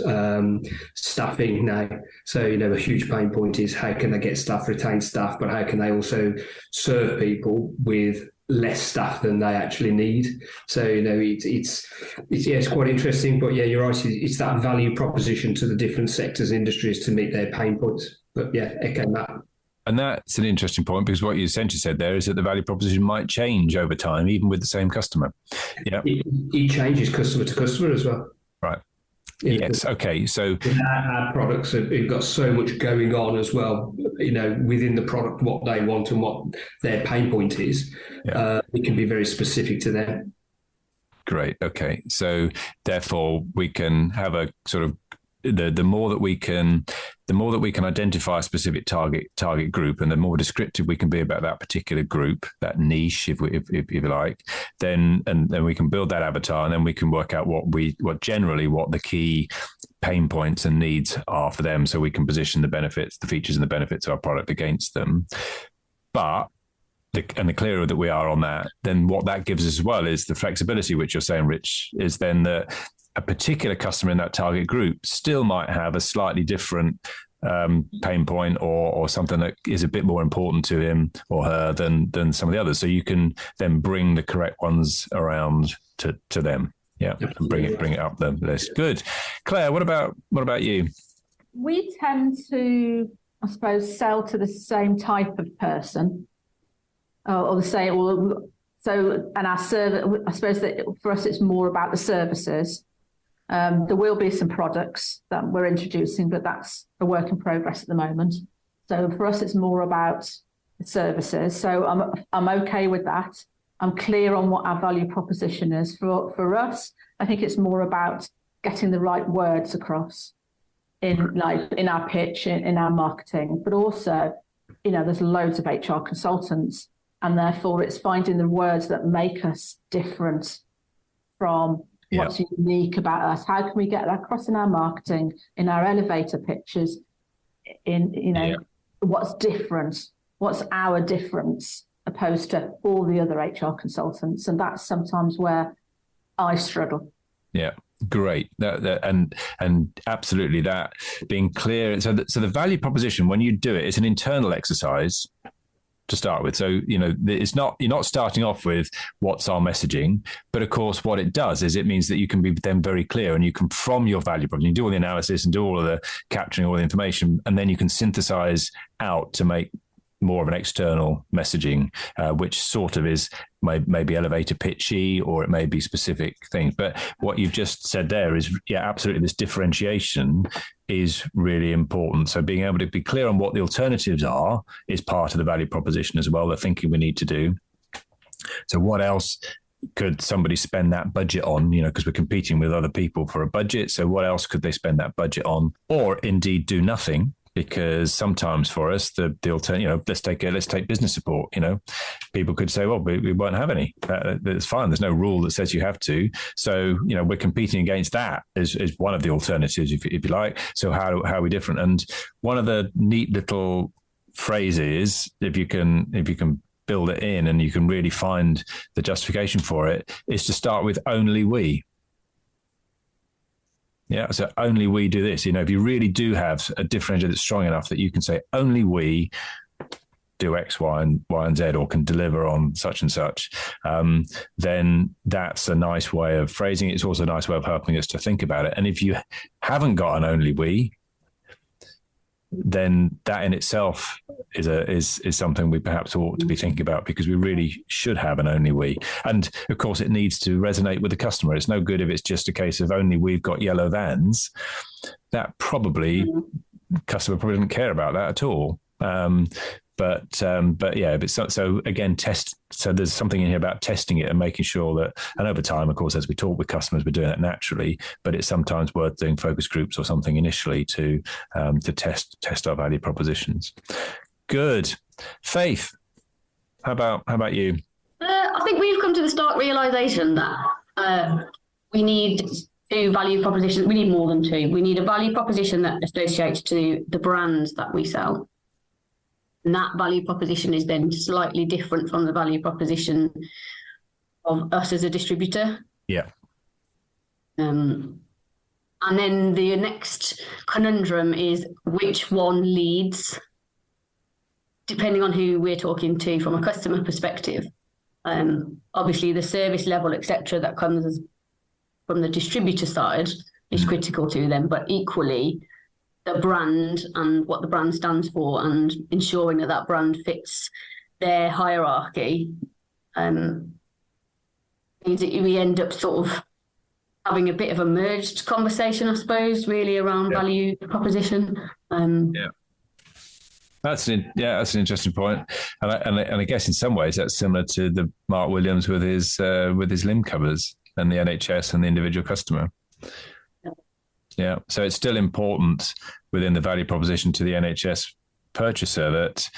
staffing now. So, a huge pain point is how can they get staff, retain staff, but how can they also serve people with less staff than they actually need? So, it's quite interesting, but yeah, you're right. It's that value proposition to the different sectors and industries to meet their pain points. But yeah, echo that. And that's an interesting point, because what you essentially said there is that the value proposition might change over time, even with the same customer. Yeah, it changes customer to customer as well. Right. Yes. Okay. So our products have got so much going on as well. Within the product, what they want and what their pain point is, it can be very specific to them. Great. Okay. So therefore, we can have a sort of the more that we can identify a specific target group, and the more descriptive we can be about that particular group, that niche, if you like, then we can build that avatar, and then we can work out what the key pain points and needs are for them, so we can position the features and the benefits of our product against them. But the clearer that we are on that, then what that gives us as well is the flexibility, which you're saying, Rich, is then that a particular customer in that target group still might have a slightly different pain point or something that is a bit more important to him or her than some of the others. So you can then bring the correct ones around to them. Yeah, and bring it up the list. Good. Claire, what about you? We tend to, I suppose, sell to the same type of person, or the same. So, and our service, I suppose that for us, it's more about the services. There will be some products that we're introducing, but that's a work in progress at the moment. So for us, it's more about the services. So I'm okay with that. I'm clear on what our value proposition is. For us, I think it's more about getting the right words across in our pitch, in our marketing, but also, there's loads of HR consultants, and therefore it's finding the words that make us different from what's unique about us. How can we get that across in our marketing, in our elevator pitches, what's different, what's our difference opposed to all the other HR consultants? And that's sometimes where I struggle. Yeah, great. And absolutely, that being clear. So the value proposition, when you do it, it's an internal exercise to start with. So, it's not, you're not starting off with what's our messaging, but of course what it does is it means that you can be then very clear, and you can, from your value proposition, you do all the analysis and do all of the capturing all the information, and then you can synthesize out to make more of an external messaging, which sort of is maybe elevator pitchy, or it may be specific things. But what you've just said there is, absolutely, this differentiation is really important. So being able to be clear on what the alternatives are is part of the value proposition as well, the thinking we need to do. So what else could somebody spend that budget on, because we're competing with other people for a budget. So what else could they spend that budget on, or indeed do nothing? Because sometimes for us, the alternative, let's take business support. People could say, well, we won't have any. That's fine. There's no rule that says you have to. So, we're competing against that as one of the alternatives, if you like. So how are we different? And one of the neat little phrases, if you can build it in and you can really find the justification for it, is to start with only we. Yeah, so only we do this. If you really do have a differentiator that's strong enough that you can say only we do X, Y, and Z, or can deliver on such and such, then that's a nice way of phrasing it. It's also a nice way of helping us to think about it. And if you haven't got an only we, then that in itself is something we perhaps ought to be thinking about, because we really should have an only we. And of course, it needs to resonate with the customer. It's no good if it's just a case of only we've got yellow vans. That probably customer probably doesn't care about that at all. But yeah, if it's so again, test. So there's something in here about testing it and making sure that, and over time, of course, as we talk with customers, we're doing that naturally. But it's sometimes worth doing focus groups or something initially to test our value propositions. Good, Faith. How about you? I think we've come to the stark realization that we need two value propositions. We need more than two. We need a value proposition that associates to the brands that we sell. And that value proposition is then slightly different from the value proposition of us as a distributor. Yeah. And then the next conundrum is which one leads, depending on who we're talking to from a customer perspective. Obviously, the service level, etc., that comes from the distributor side is critical to them, but equally, the brand and what the brand stands for and ensuring that brand fits their hierarchy means that we end up sort of having a bit of a merged conversation, I suppose, really around value proposition. That's an interesting point, and I guess in some ways that's similar to the Mark Williams with his limb covers and the NHS and the individual customer. Yeah, so it's still important within the value proposition to the NHS purchaser that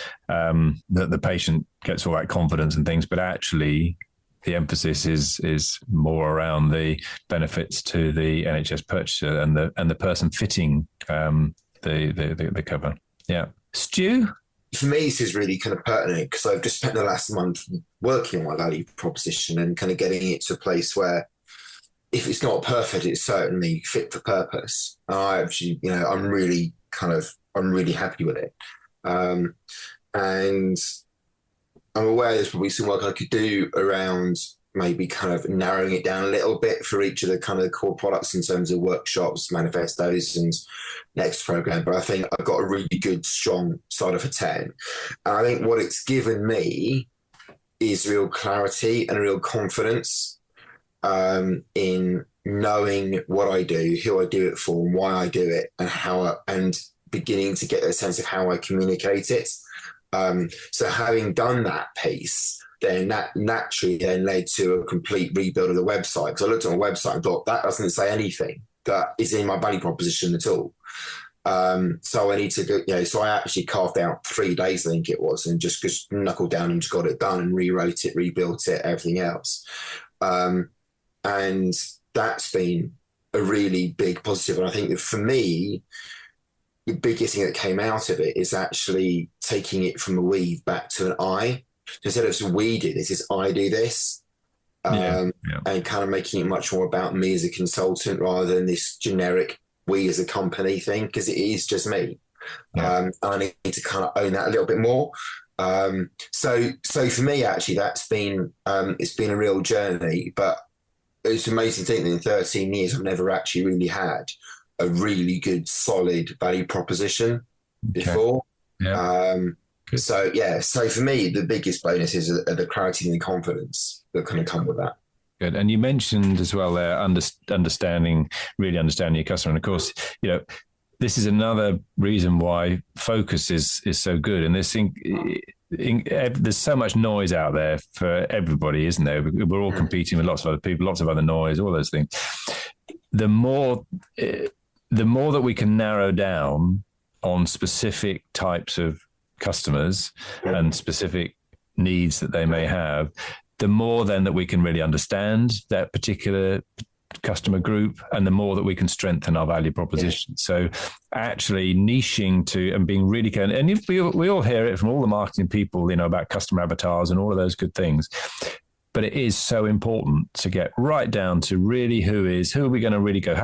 the patient gets all that confidence and things, but actually the emphasis is more around the benefits to the NHS purchaser and the person fitting the cover. Yeah, Stu. For me, this is really kind of pertinent because I've just spent the last month working on my value proposition and kind of getting it to a place where, if it's not perfect, it's certainly fit for purpose. I actually, I'm really happy with it. And I'm aware there's probably some work I could do around maybe kind of narrowing it down a little bit for each of the kind of core products in terms of workshops, manifestos, and next program. But I think I've got a really good, strong side of a 10. And I think what it's given me is real clarity and real confidence in knowing what I do, who I do it for, and why I do it, and beginning to get a sense of how I communicate it. So having done that piece, then that naturally then led to a complete rebuild of the website. Because I looked at my website and thought, that doesn't say anything that is in my value proposition at all. So I need to go, so I actually carved out 3 days, I think it was, and just knuckled down and just got it done and rewrote it, rebuilt it, everything else. And that's been a really big positive. And I think that for me, the biggest thing that came out of it is actually taking it from a we back to an I. Instead of we do this, it's I do this. And kind of making it much more about me as a consultant rather than this generic we as a company thing, because it is just me. And I need to kind of own that a little bit more. So for me, actually, that's been it's been a real journey, but it's amazing to think that in 13 years, I've never actually really had a really good, solid value proposition before. So for me, the biggest bonus is the clarity and the confidence that kind of come with that. Good. And you mentioned as well there, understanding your customer. And of course, this is another reason why focus is so good. And there's so much noise out there for everybody, isn't there? We're all competing with lots of other people, lots of other noise, all those things. The more that we can narrow down on specific types of customers and specific needs that they may have, the more then that we can really understand that particular customer group, and the more that we can strengthen our value proposition. So actually niching to and being really clear, and we all hear it from all the marketing people, about customer avatars and all of those good things. But it is so important to get right down to really who are we going to really go?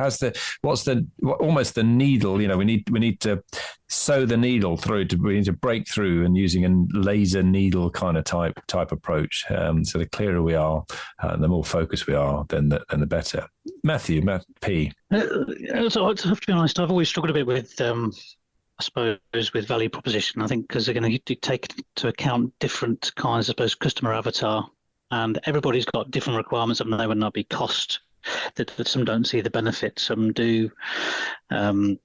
What's almost the needle? We need to sew the needle through. We need to break through, and using a laser needle kind of type approach. So the clearer we are, the more focused we are, then the better. Matthew P. So to be honest, I've always struggled a bit with, I suppose, with value proposition. I think because they're going to take into account different kinds, I suppose, customer avatar. And everybody's got different requirements, and they would not be cost. That some don't see the benefit, some do. And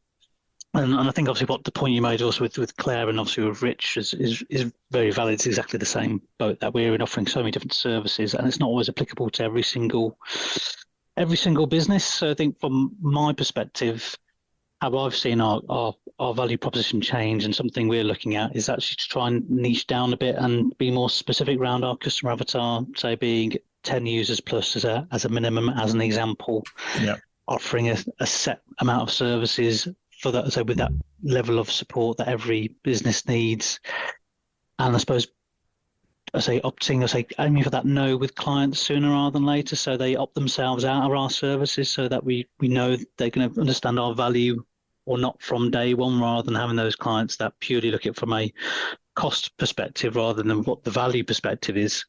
I think obviously what the point you made also with Claire and obviously with Rich is very valid. It's exactly the same boat that we're in, offering so many different services, and it's not always applicable to every single business. So I think from my perspective, how I've seen our value proposition change, and something we're looking at is actually to try and niche down a bit and be more specific around our customer avatar, say being 10 users plus as a minimum, as an example. Yeah. Offering a set amount of services for that, so with that level of support that every business needs. And I suppose aiming for that no with clients sooner rather than later, so they opt themselves out of our services, so that we know they're going to understand our value or not from day one, rather than having those clients that purely look at it from a cost perspective rather than what the value perspective is,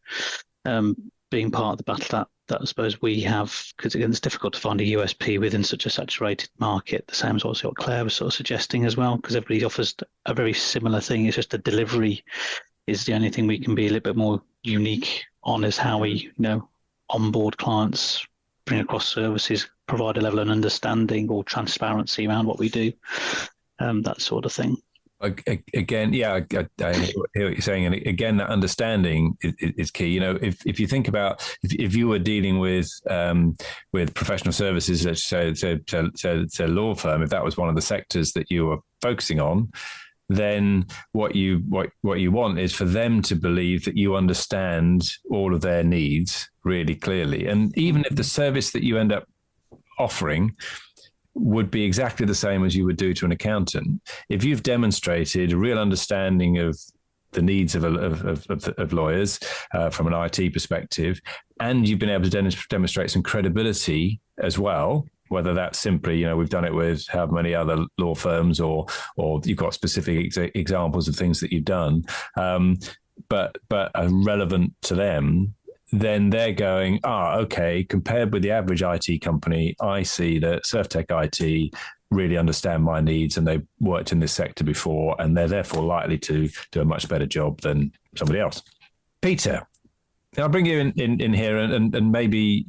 being part of the battle that I suppose we have, because again, it's difficult to find a USP within such a saturated market, the same as what Claire was sort of suggesting as well, because everybody offers a very similar thing. It's just the delivery is the only thing we can be a little bit more unique on, is how we, onboard clients, bring across services, provide a level of understanding or transparency around what we do, that sort of thing. Again, I hear what you're saying, and again, that understanding is key. If you think about if you were dealing with professional services, let's say a law firm, if that was one of the sectors that you were focusing on, then what you want is for them to believe that you understand all of their needs really clearly. And even if the service that you end up offering would be exactly the same as you would do to an accountant, if you've demonstrated a real understanding of the needs of lawyers from an IT perspective, and you've been able to demonstrate some credibility as well, whether that's simply, we've done it with how many other law firms, or you've got specific examples of things that you've done, but are relevant to them, then they're going, okay, compared with the average IT company, I see that SurfTech IT really understand my needs, and they've worked in this sector before, and they're therefore likely to do a much better job than somebody else. Peter, I'll bring you in here, and maybe,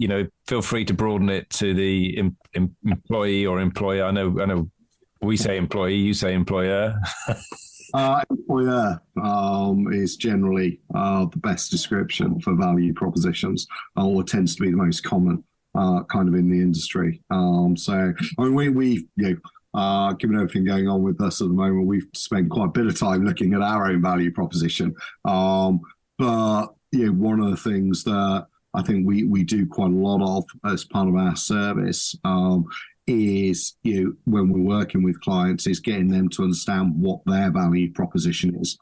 feel free to broaden it to the employee or employer. I know we say employee, you say employer. Employer is generally the best description for value propositions, or tends to be the most common kind of in the industry. We've given everything going on with us at the moment, we've spent quite a bit of time looking at our own value proposition. But one of the things that I think we do quite a lot of as part of our service is, when we're working with clients, is getting them to understand what their value proposition is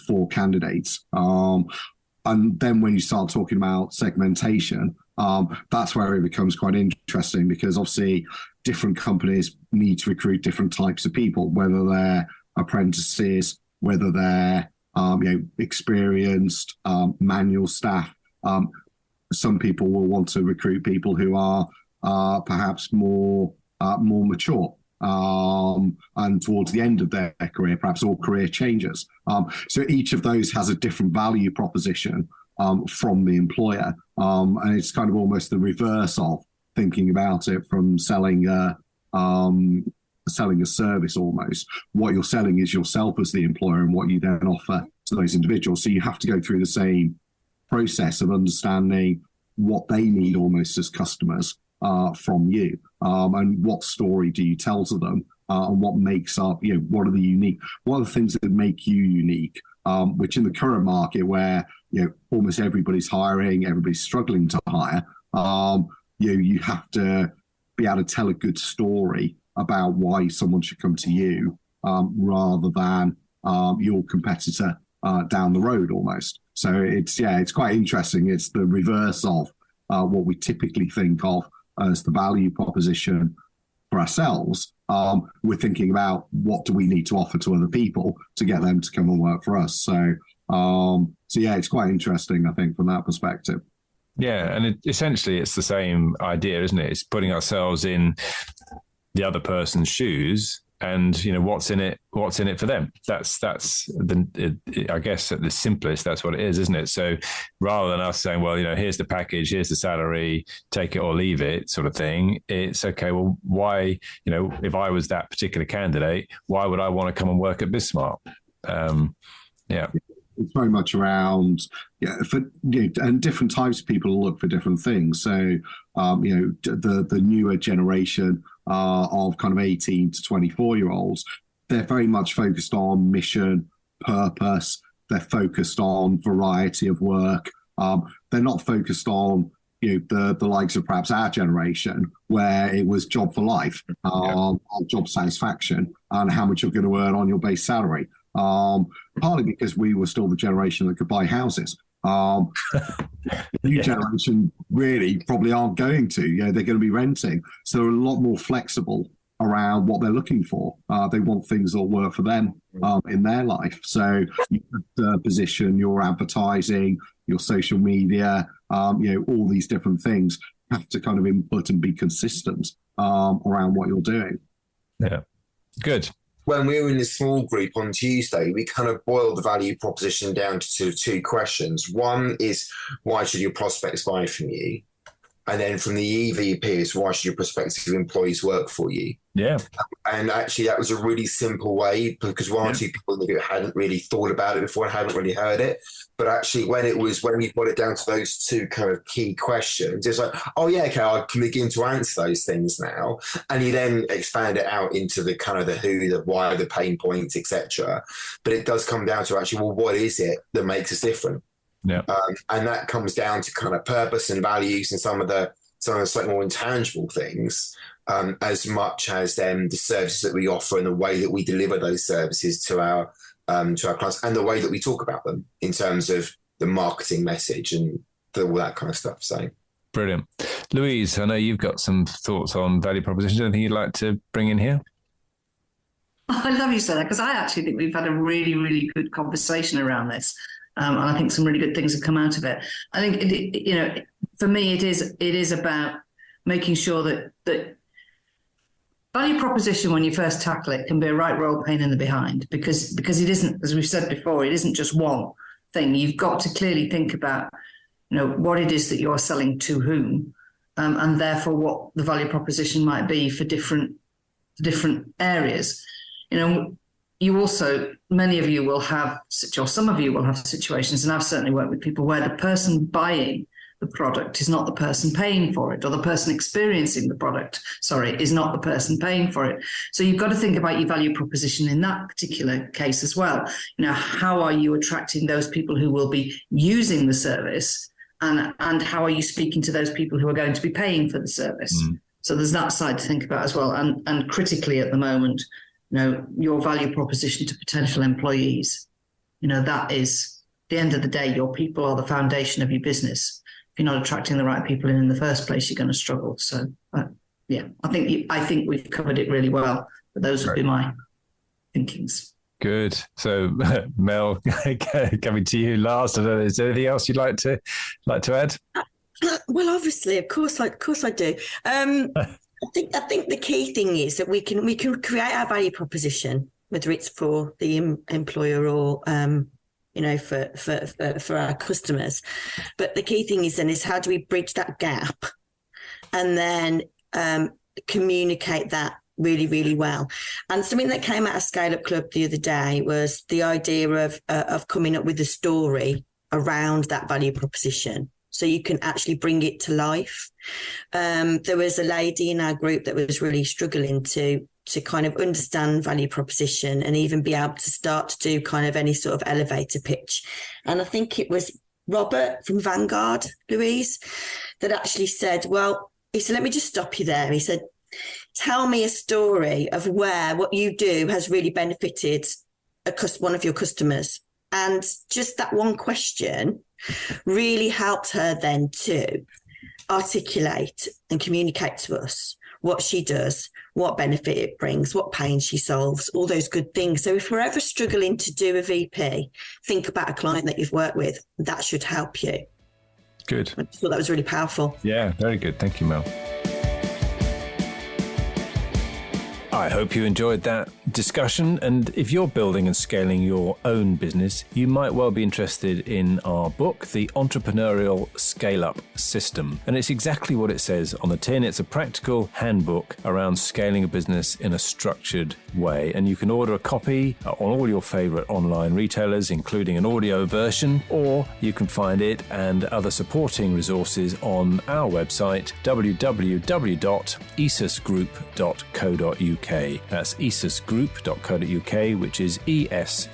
for candidates. And then when you start talking about segmentation, that's where it becomes quite interesting, because obviously different companies need to recruit different types of people, whether they're apprentices, whether they're experienced manual staff. Some people will want to recruit people who are perhaps more mature, and towards the end of their career, perhaps all career changers. So each of those has a different value proposition from the employer, and it's kind of almost the reverse of thinking about it from selling a service almost. What you're selling is yourself as the employer, and what you then offer to those individuals. So you have to go through the same process of understanding what they need almost as customers from you, and what story do you tell to them, and what makes up, what are the things that make you unique, which in the current market where almost everybody's hiring, everybody's struggling to hire, you have to be able to tell a good story about why someone should come to you, rather than your competitor down the road almost. So it's quite interesting. It's the reverse of what we typically think of as the value proposition for ourselves. We're thinking about what do we need to offer to other people to get them to come and work for us. So it's quite interesting, I think, from that perspective. Yeah, and essentially it's the same idea, isn't it? It's putting ourselves in the other person's shoes, and what's in it for them. That's I guess at the simplest, that's what it is, isn't it? So rather than us saying, well, here's the package, here's the salary, take it or leave it, sort of thing, it's okay. Well, why, if I was that particular candidate, why would I want to come and work at BizSmart? It's very much around, and different types of people look for different things. So, the newer generation of kind of 18 to 24-year-olds, they're very much focused on mission, purpose. They're focused on variety of work. They're not focused on, the likes of perhaps our generation, where it was job for life, job satisfaction, and how much you're going to earn on your base salary. Partly because we were still the generation that could buy houses. The new generation really probably aren't going to. They're going to be renting. So they're a lot more flexible around what they're looking for. They want things that work for them in their life. So you position your advertising, your social media, all these different things have to kind of input and be consistent around what you're doing. Yeah, good. When we were in the small group on Tuesday, we kind of boiled the value proposition down to two questions. One is, why should your prospects buy from you? And then from the EVP is, why should your prospective employees work for you? Yeah. And actually, that was a really simple way, because one or two people in the group hadn't really thought about it before and hadn't really heard it. But actually, when we put it down to those two kind of key questions, it's like, oh yeah, okay, I can begin to answer those things now. And you then expand it out into the kind of the who, the why, the pain points, etc. But it does come down to actually, well, what is it that makes us different? Yeah. And that comes down to kind of purpose and values and some of the slightly more intangible things, as much as then the services that we offer and the way that we deliver those services to our clients, and the way that we talk about them in terms of the marketing message and all that kind of stuff. So brilliant. Louise, I know you've got some thoughts on value propositions. Anything you'd like to bring in here? I love you said that, because I actually think we've had a really, really good conversation around this. And I think some really good things have come out of it. I think, for me, it is about making sure that value proposition, when you first tackle it, can be a right roll pain in the behind, because it isn't, as we've said before, it isn't just one thing. You've got to clearly think about, what it is that you're selling to whom, and therefore what the value proposition might be for different areas. You also, many of you will have, or some of you will have situations, and I've certainly worked with people where the person buying the product is not the person paying for it, or the person experiencing the product, is not the person paying for it. So you've got to think about your value proposition in that particular case as well. How are you attracting those people who will be using the service, and how are you speaking to those people who are going to be paying for the service? So there's that side to think about as well. And critically at the moment, your value proposition to potential employees, that is, at the end of the day, your people are the foundation of your business. If you're not attracting the right people in the first place, you're going to struggle. So, I think we've covered it really well. But those would be my thinkings. Good. So, Mel, coming to you last. I don't know, is there anything else you'd like to add? Well, obviously, of course I do. I think the key thing is that we can create our value proposition, whether it's for the employer or for our customers. But the key thing is how do we bridge that gap, and then communicate that really, really well. And something that came out of Scaleup Club the other day was the idea of coming up with a story around that value proposition, so you can actually bring it to life. There was a lady in our group that was really struggling to kind of understand value proposition and even be able to start to do kind of any sort of elevator pitch. And I think it was Robert from Vanguard, Louise, that actually said, he said, let me just stop you there. He said, tell me a story of where what you do has really benefited one of your customers. And just that one question really helped her then to articulate and communicate to us what she does, what benefit it brings, what pain she solves, all those good things. So if we're ever struggling to do a VP, think about a client that you've worked with. That should help you. Good. I thought that was really powerful. Yeah, very good. Thank you, Mel. I hope you enjoyed that discussion, and if you're building and scaling your own business, you might well be interested in our book, The Entrepreneurial Scale-Up System. And it's exactly what it says on the tin. It's a practical handbook around scaling a business in a structured way. And you can order a copy on all your favorite online retailers, including an audio version, or you can find it and other supporting resources on our website, www.esusgroup.co.uk. That's esusgroup.co.uk, which is esusgroup.co.uk.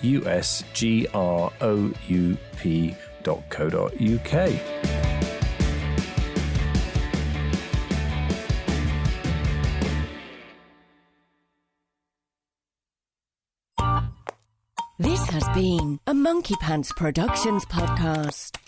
This has been a Monkey Pants Productions podcast.